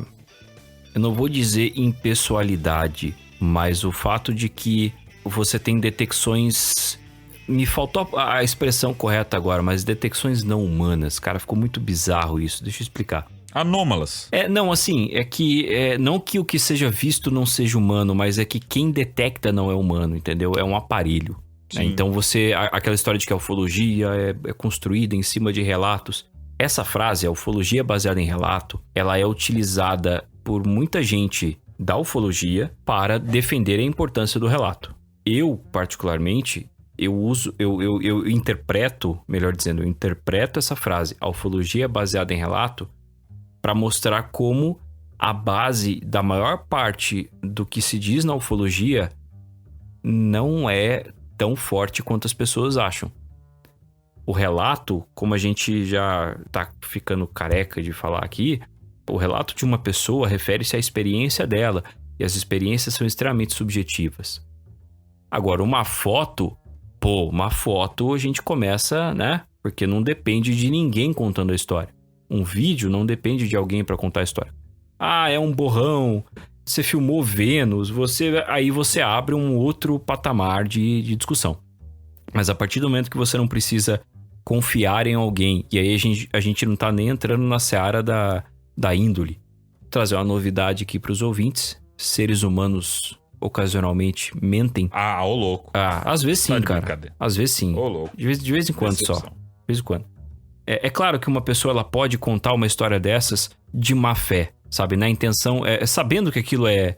S1: Eu não vou dizer impessoalidade, mas o fato de que você tem detecções... Me faltou a expressão correta agora, mas detecções não humanas. Cara, ficou muito bizarro isso, deixa eu explicar.
S2: Anômalas.
S1: Não, assim, é que não que o que seja visto não seja humano, mas é que quem detecta não é humano, entendeu? É um aparelho. Né? Então aquela história de que a ufologia é construída em cima de relatos. Essa frase, a ufologia baseada em relato, ela é utilizada por muita gente da ufologia para defender a importância do relato. Eu, particularmente, eu interpreto essa frase, a ufologia baseada em relato, para mostrar como a base da maior parte do que se diz na ufologia não é tão forte quanto as pessoas acham. O relato, como a gente já tá ficando careca de falar aqui, o relato de uma pessoa refere-se à experiência dela. E as experiências são extremamente subjetivas. Agora, uma foto a gente começa, né? Porque não depende de ninguém contando a história. Um vídeo não depende de alguém para contar a história. Ah, é um borrão, você filmou Vênus, aí você abre um outro patamar de discussão. Mas a partir do momento que você não precisa confiar em alguém, e aí a gente não tá nem entrando na seara da índole. Vou trazer uma novidade aqui para os ouvintes. Seres humanos ocasionalmente mentem.
S2: Ah, ô louco.
S1: Ah, às vezes sim,
S2: Tá de
S1: cara.
S2: brincadeira.
S1: Às vezes sim.
S2: Ô louco.
S1: De vez em quando só.
S2: Decepção.
S1: De vez em quando. É claro que uma pessoa ela pode contar uma história dessas de má fé, sabe? Na intenção, sabendo que aquilo é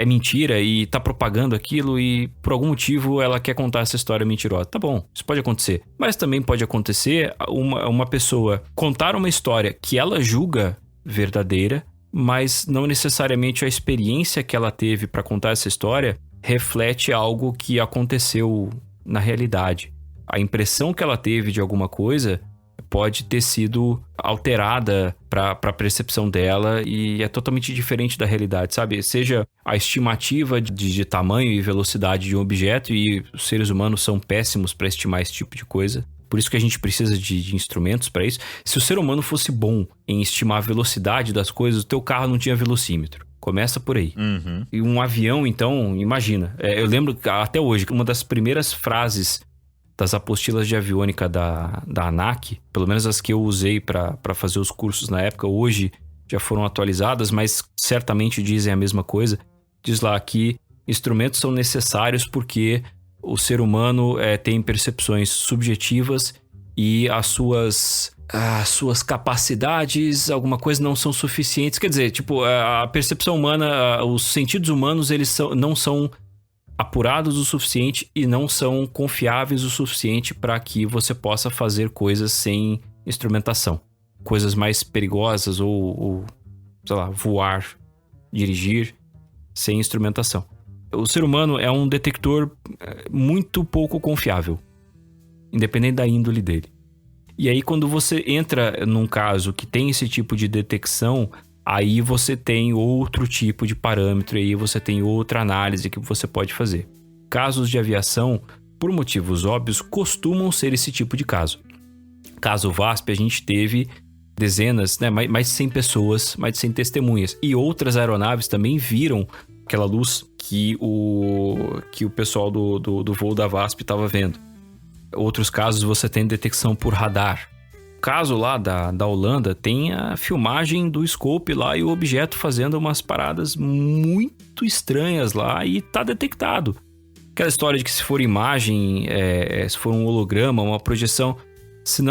S1: mentira e tá propagando aquilo e por algum motivo ela quer contar essa história mentirosa. Tá bom, isso pode acontecer. Mas também pode acontecer uma pessoa contar uma história que ela julga verdadeira, mas não necessariamente a experiência que ela teve para contar essa história reflete algo que aconteceu na realidade. A impressão que ela teve de alguma coisa pode ter sido alterada para a percepção dela e é totalmente diferente da realidade, sabe? Seja a estimativa de tamanho e velocidade de um objeto, e os seres humanos são péssimos para estimar esse tipo de coisa. Por isso que a gente precisa de instrumentos para isso. Se o ser humano fosse bom em estimar a velocidade das coisas, o teu carro não tinha velocímetro. Começa por aí.
S2: Uhum.
S1: E um avião, então, imagina. Eu lembro até hoje que uma das primeiras frases das apostilas de aviônica da ANAC, pelo menos as que eu usei para fazer os cursos na época, hoje já foram atualizadas, mas certamente dizem a mesma coisa. Diz lá que instrumentos são necessários porque o ser humano tem percepções subjetivas e as suas capacidades, alguma coisa, não são suficientes. Quer dizer, tipo, a percepção humana, os sentidos humanos, eles não são apurados o suficiente e não são confiáveis o suficiente para que você possa fazer coisas sem instrumentação. Coisas mais perigosas ou sei lá, voar, dirigir sem instrumentação. O ser humano é um detector muito pouco confiável, independente da índole dele. E aí quando você entra num caso que tem esse tipo de detecção, aí você tem outro tipo de parâmetro, aí você tem outra análise que você pode fazer. Casos de aviação, por motivos óbvios, costumam ser esse tipo de caso. Caso VASP, a gente teve dezenas, né, mais de 100 pessoas, mais de 100 testemunhas. E outras aeronaves também viram aquela luz que o pessoal do voo da VASP estava vendo. Outros casos você tem detecção por radar. Caso lá da Holanda, tem a filmagem do scope lá e o objeto fazendo umas paradas muito estranhas lá e tá detectado. Aquela história de que se for imagem, se for um holograma, uma projeção, se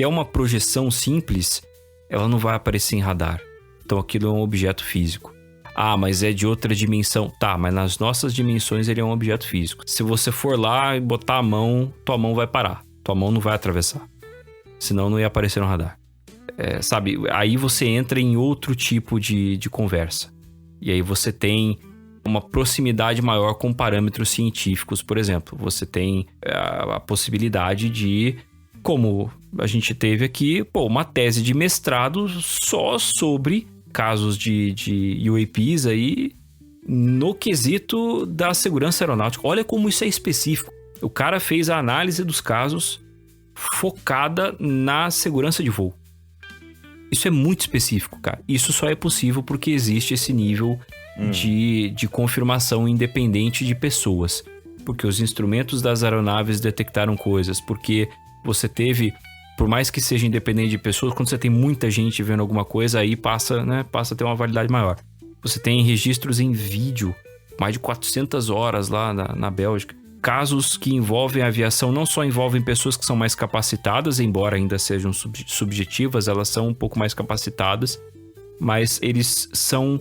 S1: é uma projeção simples, ela não vai aparecer em radar. Então aquilo é um objeto físico. Ah, mas é de outra dimensão. Tá, mas nas nossas dimensões ele é um objeto físico. Se você for lá e botar a mão, tua mão vai parar. Tua mão não vai atravessar. Senão não ia aparecer no radar. Sabe, aí você entra em outro tipo de conversa. E aí você tem uma proximidade maior com parâmetros científicos, por exemplo. Você tem a possibilidade de, como a gente teve aqui, uma tese de mestrado só sobre casos de UAPs aí no quesito da segurança aeronáutica. Olha como isso é específico. O cara fez a análise dos casos focada na segurança de voo. Isso é muito específico, cara. Isso só é possível porque existe esse nível de confirmação independente de pessoas. Porque os instrumentos das aeronaves detectaram coisas. Porque você teve, por mais que seja independente de pessoas, quando você tem muita gente vendo alguma coisa, aí passa a ter uma validade maior. Você tem registros em vídeo, mais de 400 horas lá na Bélgica. Casos que envolvem a aviação não só envolvem pessoas que são mais capacitadas, embora ainda sejam subjetivas, elas são um pouco mais capacitadas, mas eles são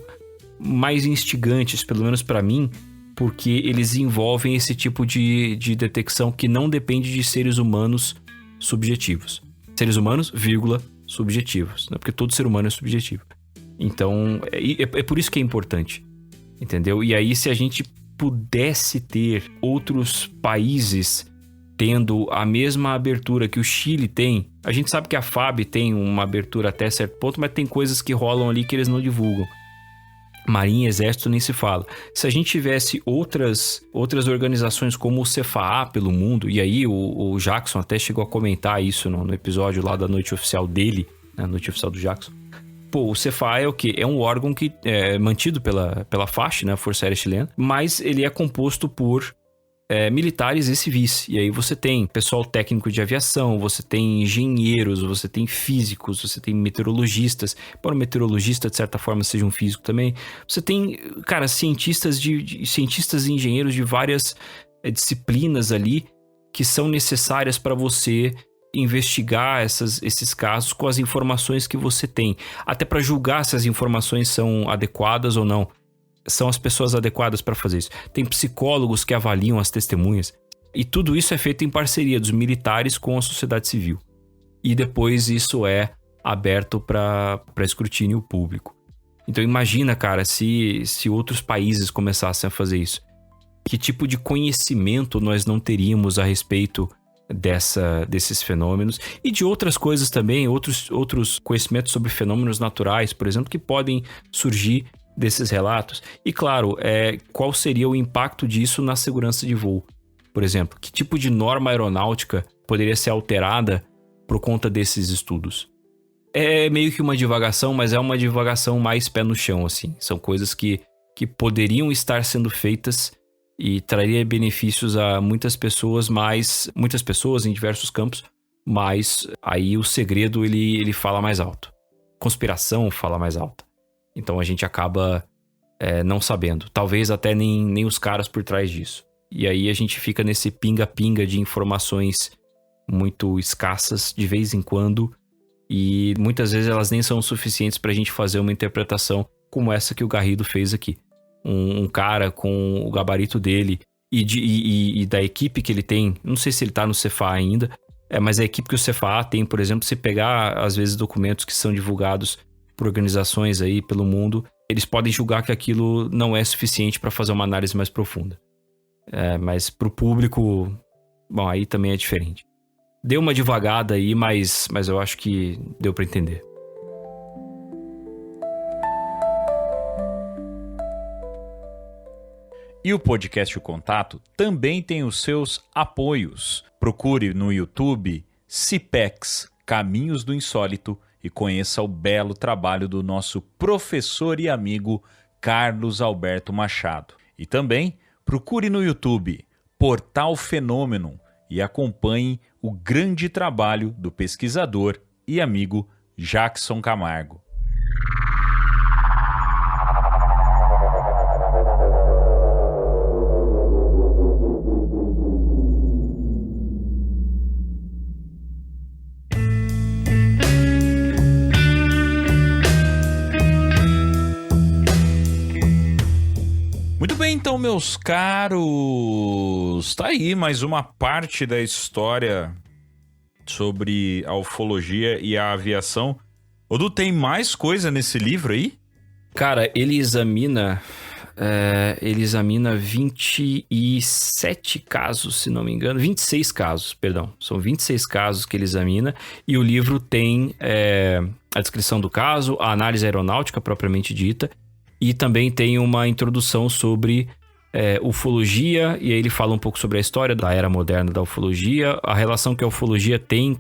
S1: mais instigantes, pelo menos para mim, porque eles envolvem esse tipo de detecção que não depende de seres humanos subjetivos. Seres humanos, subjetivos, né? Porque todo ser humano é subjetivo. Então, é por isso que é importante, entendeu? E aí, se a gente pudesse ter outros países tendo a mesma abertura que o Chile tem, a gente sabe que a FAB tem uma abertura até certo ponto, mas tem coisas que rolam ali que eles não divulgam. Marinha, Exército, nem se fala. Se a gente tivesse outras organizações como o CFA pelo mundo, e aí o Jackson até chegou a comentar isso no episódio lá da Noite Oficial dele, né, Noite Oficial do Jackson. Pô, o CFA é o quê? É um órgão que é mantido pela FACH, né, Força Aérea Chilena, mas ele é composto por militares e civis. E aí você tem pessoal técnico de aviação, você tem engenheiros, você tem físicos, você tem meteorologistas. Para o meteorologista, de certa forma, seja um físico também. Você tem, cara, cientistas cientistas e engenheiros de várias disciplinas ali que são necessárias para você investigar esses casos com as informações que você tem. Até para julgar se as informações são adequadas ou não. São as pessoas adequadas para fazer isso. Tem psicólogos que avaliam as testemunhas. E tudo isso é feito em parceria dos militares com a sociedade civil. E depois isso é aberto para escrutínio público. Então imagina, cara, se outros países começassem a fazer isso. Que tipo de conhecimento nós não teríamos a respeito desses fenômenos e de outras coisas também, outros conhecimentos sobre fenômenos naturais, por exemplo, que podem surgir desses relatos. E claro, qual seria o impacto disso na segurança de voo? Por exemplo, que tipo de norma aeronáutica poderia ser alterada por conta desses estudos? É meio que uma divagação, mas é uma divagação mais pé no chão, assim. São coisas que poderiam estar sendo feitas e traria benefícios a muitas pessoas em diversos campos, mas aí o segredo ele fala mais alto. Conspiração fala mais alto. Então a gente acaba não sabendo. Talvez até nem os caras por trás disso. E aí a gente fica nesse pinga-pinga de informações muito escassas de vez em quando. E muitas vezes elas nem são suficientes pra gente fazer uma interpretação como essa que o Garrido fez aqui. Um cara com o gabarito dele e da equipe que ele tem. Não sei se ele tá no CFA ainda. Mas a equipe que o CFA tem, por exemplo, se pegar às vezes documentos que são divulgados por organizações aí pelo mundo, eles podem julgar que aquilo não é suficiente para fazer uma análise mais profunda. Mas para o público, bom, aí também é diferente. Deu uma divagada aí, mas eu acho que deu para entender.
S2: E o podcast O Contato também tem os seus apoios. Procure no YouTube CIPEX, Caminhos do Insólito, e conheça o belo trabalho do nosso professor e amigo Carlos Alberto Machado. E também procure no YouTube Portal Fenômeno e acompanhe o grande trabalho do pesquisador e amigo Jackson Camargo. Muito bem, então, meus caros, tá aí mais uma parte da história sobre a ufologia e a aviação. Odu, tem mais coisa nesse livro aí?
S1: Cara, ele examina 27 casos, se não me engano. 26 casos, perdão. São 26 casos que ele examina. E o livro tem a descrição do caso, a análise aeronáutica propriamente dita. E também tem uma introdução sobre ufologia. E aí ele fala um pouco sobre a história da era moderna da ufologia. A relação que a ufologia tem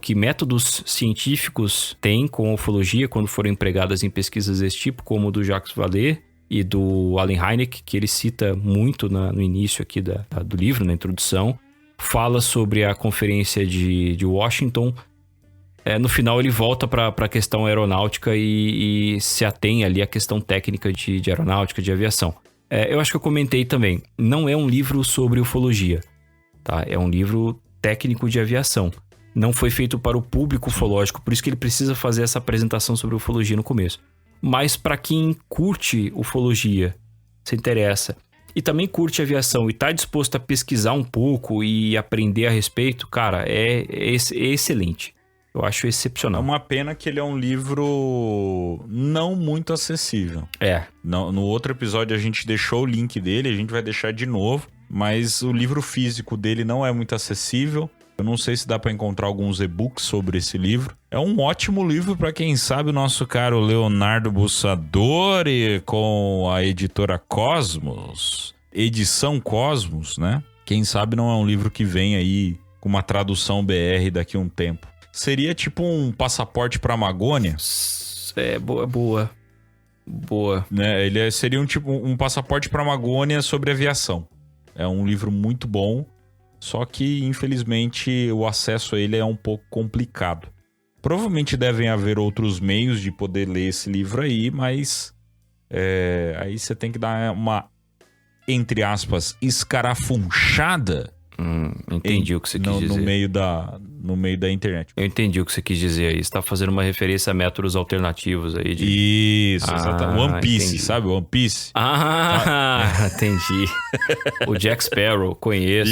S1: que métodos científicos tem com a ufologia quando foram empregadas em pesquisas desse tipo, como o do Jacques Vallée e do Allen Hynek, que ele cita muito no início aqui do livro, na introdução. Fala sobre a conferência de Washington. No final ele volta para a questão aeronáutica e se atém ali à questão técnica de aeronáutica, de aviação. Eu acho que eu comentei também, não é um livro sobre ufologia, tá? É um livro técnico de aviação. Não foi feito para o público ufológico, por isso que ele precisa fazer essa apresentação sobre ufologia no começo. Mas para quem curte ufologia, se interessa, e também curte aviação e está disposto a pesquisar um pouco e aprender a respeito, cara, é excelente. Eu acho excepcional.
S2: É uma pena que ele é um livro não muito acessível. No outro episódio a gente deixou o link dele, a gente vai deixar de novo. Mas o livro físico dele não é muito acessível. Eu não sei se dá pra encontrar alguns e-books sobre esse livro. É um ótimo livro pra quem sabe o nosso caro Leonardo Bussadori com a editora Cosmos, edição Cosmos, né? Quem sabe não é um livro que vem aí com uma tradução BR daqui a um tempo. Seria tipo um passaporte pra Amazônia.
S1: Boa.
S2: Né? Ele seria um passaporte pra Amazônia sobre aviação. É um livro muito bom. Só que, infelizmente, o acesso a ele é um pouco complicado. Provavelmente devem haver outros meios de poder ler esse livro aí, mas aí você tem que dar uma, entre aspas, escarafunchada.
S1: Entendi o que você quis dizer.
S2: No meio da internet.
S1: Eu entendi o que você quis dizer aí. Você tá fazendo uma referência a métodos alternativos aí.
S2: Isso, exatamente. One Piece,
S1: entendi.
S2: Sabe? One Piece.
S1: Entendi. O Jack Sparrow, conheço.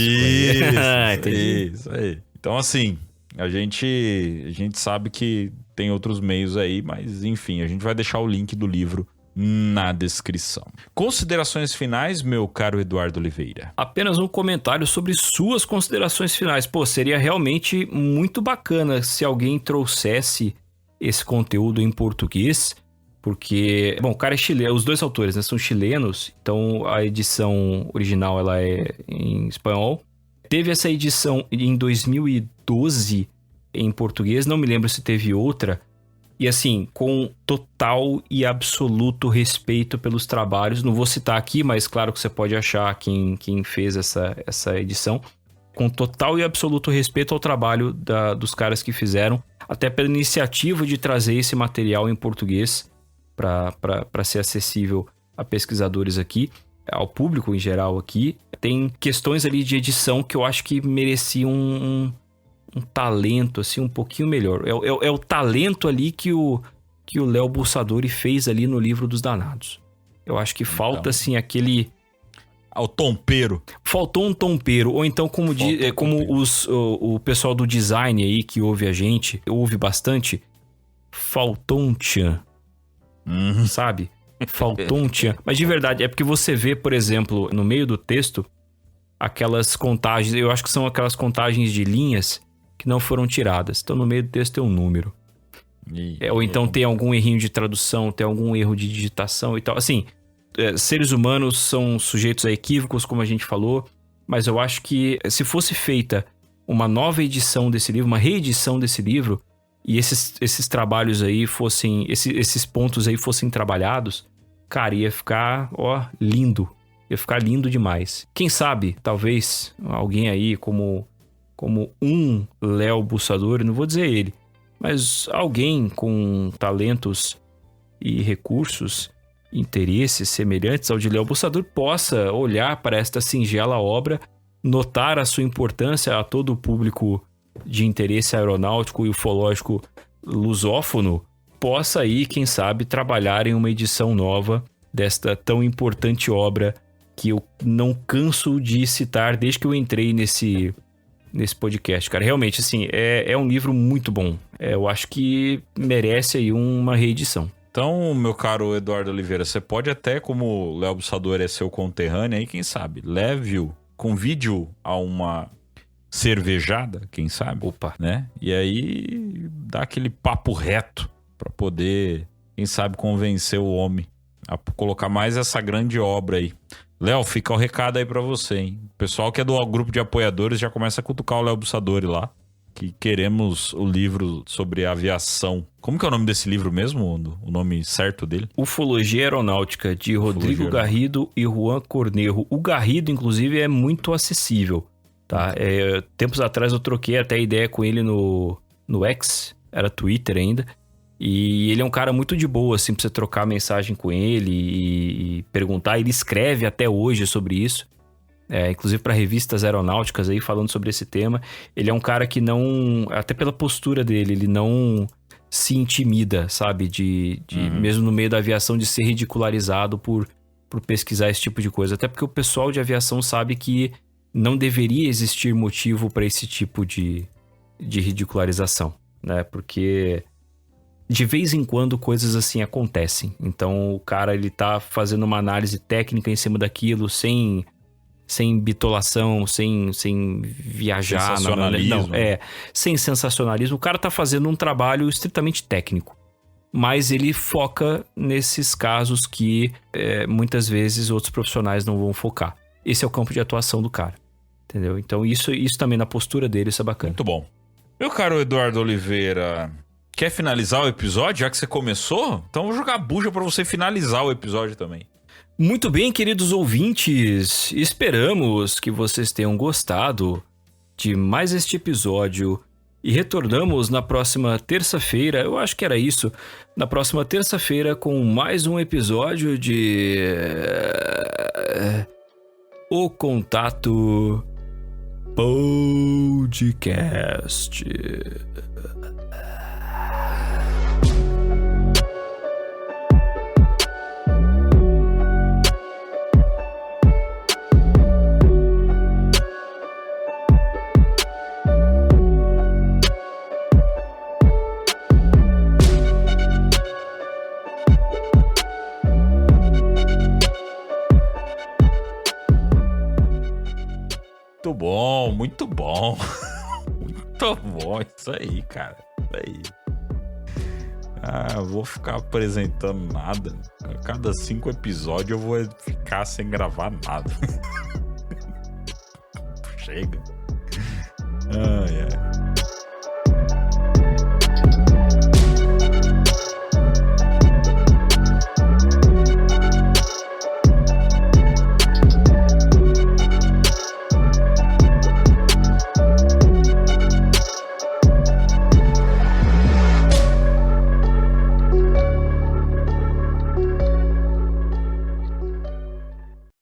S1: Entendi.
S2: Isso aí. Então, assim, a gente sabe que tem outros meios aí, mas, enfim, a gente vai deixar o link do livro na descrição. Considerações finais, meu caro Eduardo Oliveira?
S1: Apenas um comentário sobre suas considerações finais. Pô, seria realmente muito bacana se alguém trouxesse esse conteúdo em português, porque, bom, o cara é chileno, os dois autores, né, são chilenos, então a edição original ela é em espanhol. Teve essa edição em 2012 em português, não me lembro se teve outra. E assim, com total e absoluto respeito pelos trabalhos, não vou citar aqui, mas claro que você pode achar quem fez essa edição. Com total e absoluto respeito ao trabalho dos caras que fizeram, até pela iniciativa de trazer esse material em português para ser acessível a pesquisadores aqui, ao público em geral aqui. Tem questões ali de edição que eu acho que mereciam um talento, assim, um pouquinho melhor. É o talento ali que o Léo Bussadori fez ali no Livro dos Danados. Eu acho que falta, assim, aquele...
S2: O tompeiro.
S1: Faltou um tompeiro. Ou então, como o pessoal do design aí que ouve a gente, ouve bastante, faltou um tchan. Sabe? Faltou um tchan. Mas de verdade, é porque você vê, por exemplo, no meio do texto, aquelas contagens, eu acho que são aquelas contagens de linhas que não foram tiradas. Então, no meio do texto tem um número. Ou então tem algum errinho de tradução, tem algum erro de digitação e tal. Assim, seres humanos são sujeitos a equívocos, como a gente falou, mas eu acho que se fosse feita uma nova edição desse livro, uma reedição desse livro, e esses trabalhos aí fossem, esses pontos aí fossem trabalhados, cara, ia ficar, lindo. Ia ficar lindo demais. Quem sabe, talvez, alguém aí como um Léo Bussadori, não vou dizer ele, mas alguém com talentos e recursos, interesses semelhantes ao de Léo Bussadori possa olhar para esta singela obra, notar a sua importância a todo o público de interesse aeronáutico e ufológico lusófono, possa aí, quem sabe, trabalhar em uma edição nova desta tão importante obra que eu não canso de citar desde que eu entrei nesse podcast, cara. Realmente, assim, é um livro muito bom. Eu acho que merece aí uma reedição.
S2: Então, meu caro Eduardo Oliveira, você pode até, como o Léo Bussadori é seu conterrâneo aí, quem sabe, leve-o, convide-o a uma cervejada, quem sabe?
S1: Opa.
S2: Né? E aí, dá aquele papo reto pra poder, quem sabe, convencer o homem a colocar mais essa grande obra aí. Léo, fica o recado aí pra você, hein? O pessoal que é do grupo de apoiadores já começa a cutucar o Léo Bussadori lá, que queremos o livro sobre aviação. Como que é o nome desse livro mesmo? O nome certo dele?
S1: Ufologia Aeronáutica, de Rodrigo Garrido e Juan Cornejo. O Garrido, inclusive, é muito acessível, tá? Tempos atrás eu troquei até ideia com ele no X, era Twitter ainda. E ele é um cara muito de boa, assim, pra você trocar mensagem com ele e perguntar. Ele escreve até hoje sobre isso. Inclusive para revistas aeronáuticas aí, falando sobre esse tema. Ele é um cara que não... Até pela postura dele, ele não se intimida, sabe? Mesmo no meio da aviação, de ser ridicularizado por pesquisar esse tipo de coisa. Até porque o pessoal de aviação sabe que não deveria existir motivo para esse tipo de ridicularização, né? Porque... de vez em quando coisas assim acontecem. Então o cara, ele tá fazendo uma análise técnica em cima daquilo sem sem bitolação, sem viajar.
S2: Sensacionalismo.
S1: Sem sensacionalismo. O cara tá fazendo um trabalho estritamente técnico. Mas ele foca nesses casos que muitas vezes outros profissionais não vão focar. Esse é o campo de atuação do cara, entendeu? Então isso também na postura dele, isso é bacana.
S2: Muito bom. Meu caro Eduardo Oliveira, quer finalizar o episódio, já que você começou? Então eu vou jogar bucha pra você finalizar o episódio também.
S1: Muito bem, queridos ouvintes, esperamos que vocês tenham gostado de mais este episódio. E retornamos na próxima terça-feira, eu acho que era isso, na próxima terça-feira com mais um episódio de O Contato Podcast.
S2: Muito bom. Muito bom isso aí, cara. Isso aí. Eu vou ficar apresentando nada. A cada 5 episódios eu vou ficar sem gravar nada. Chega. Ai.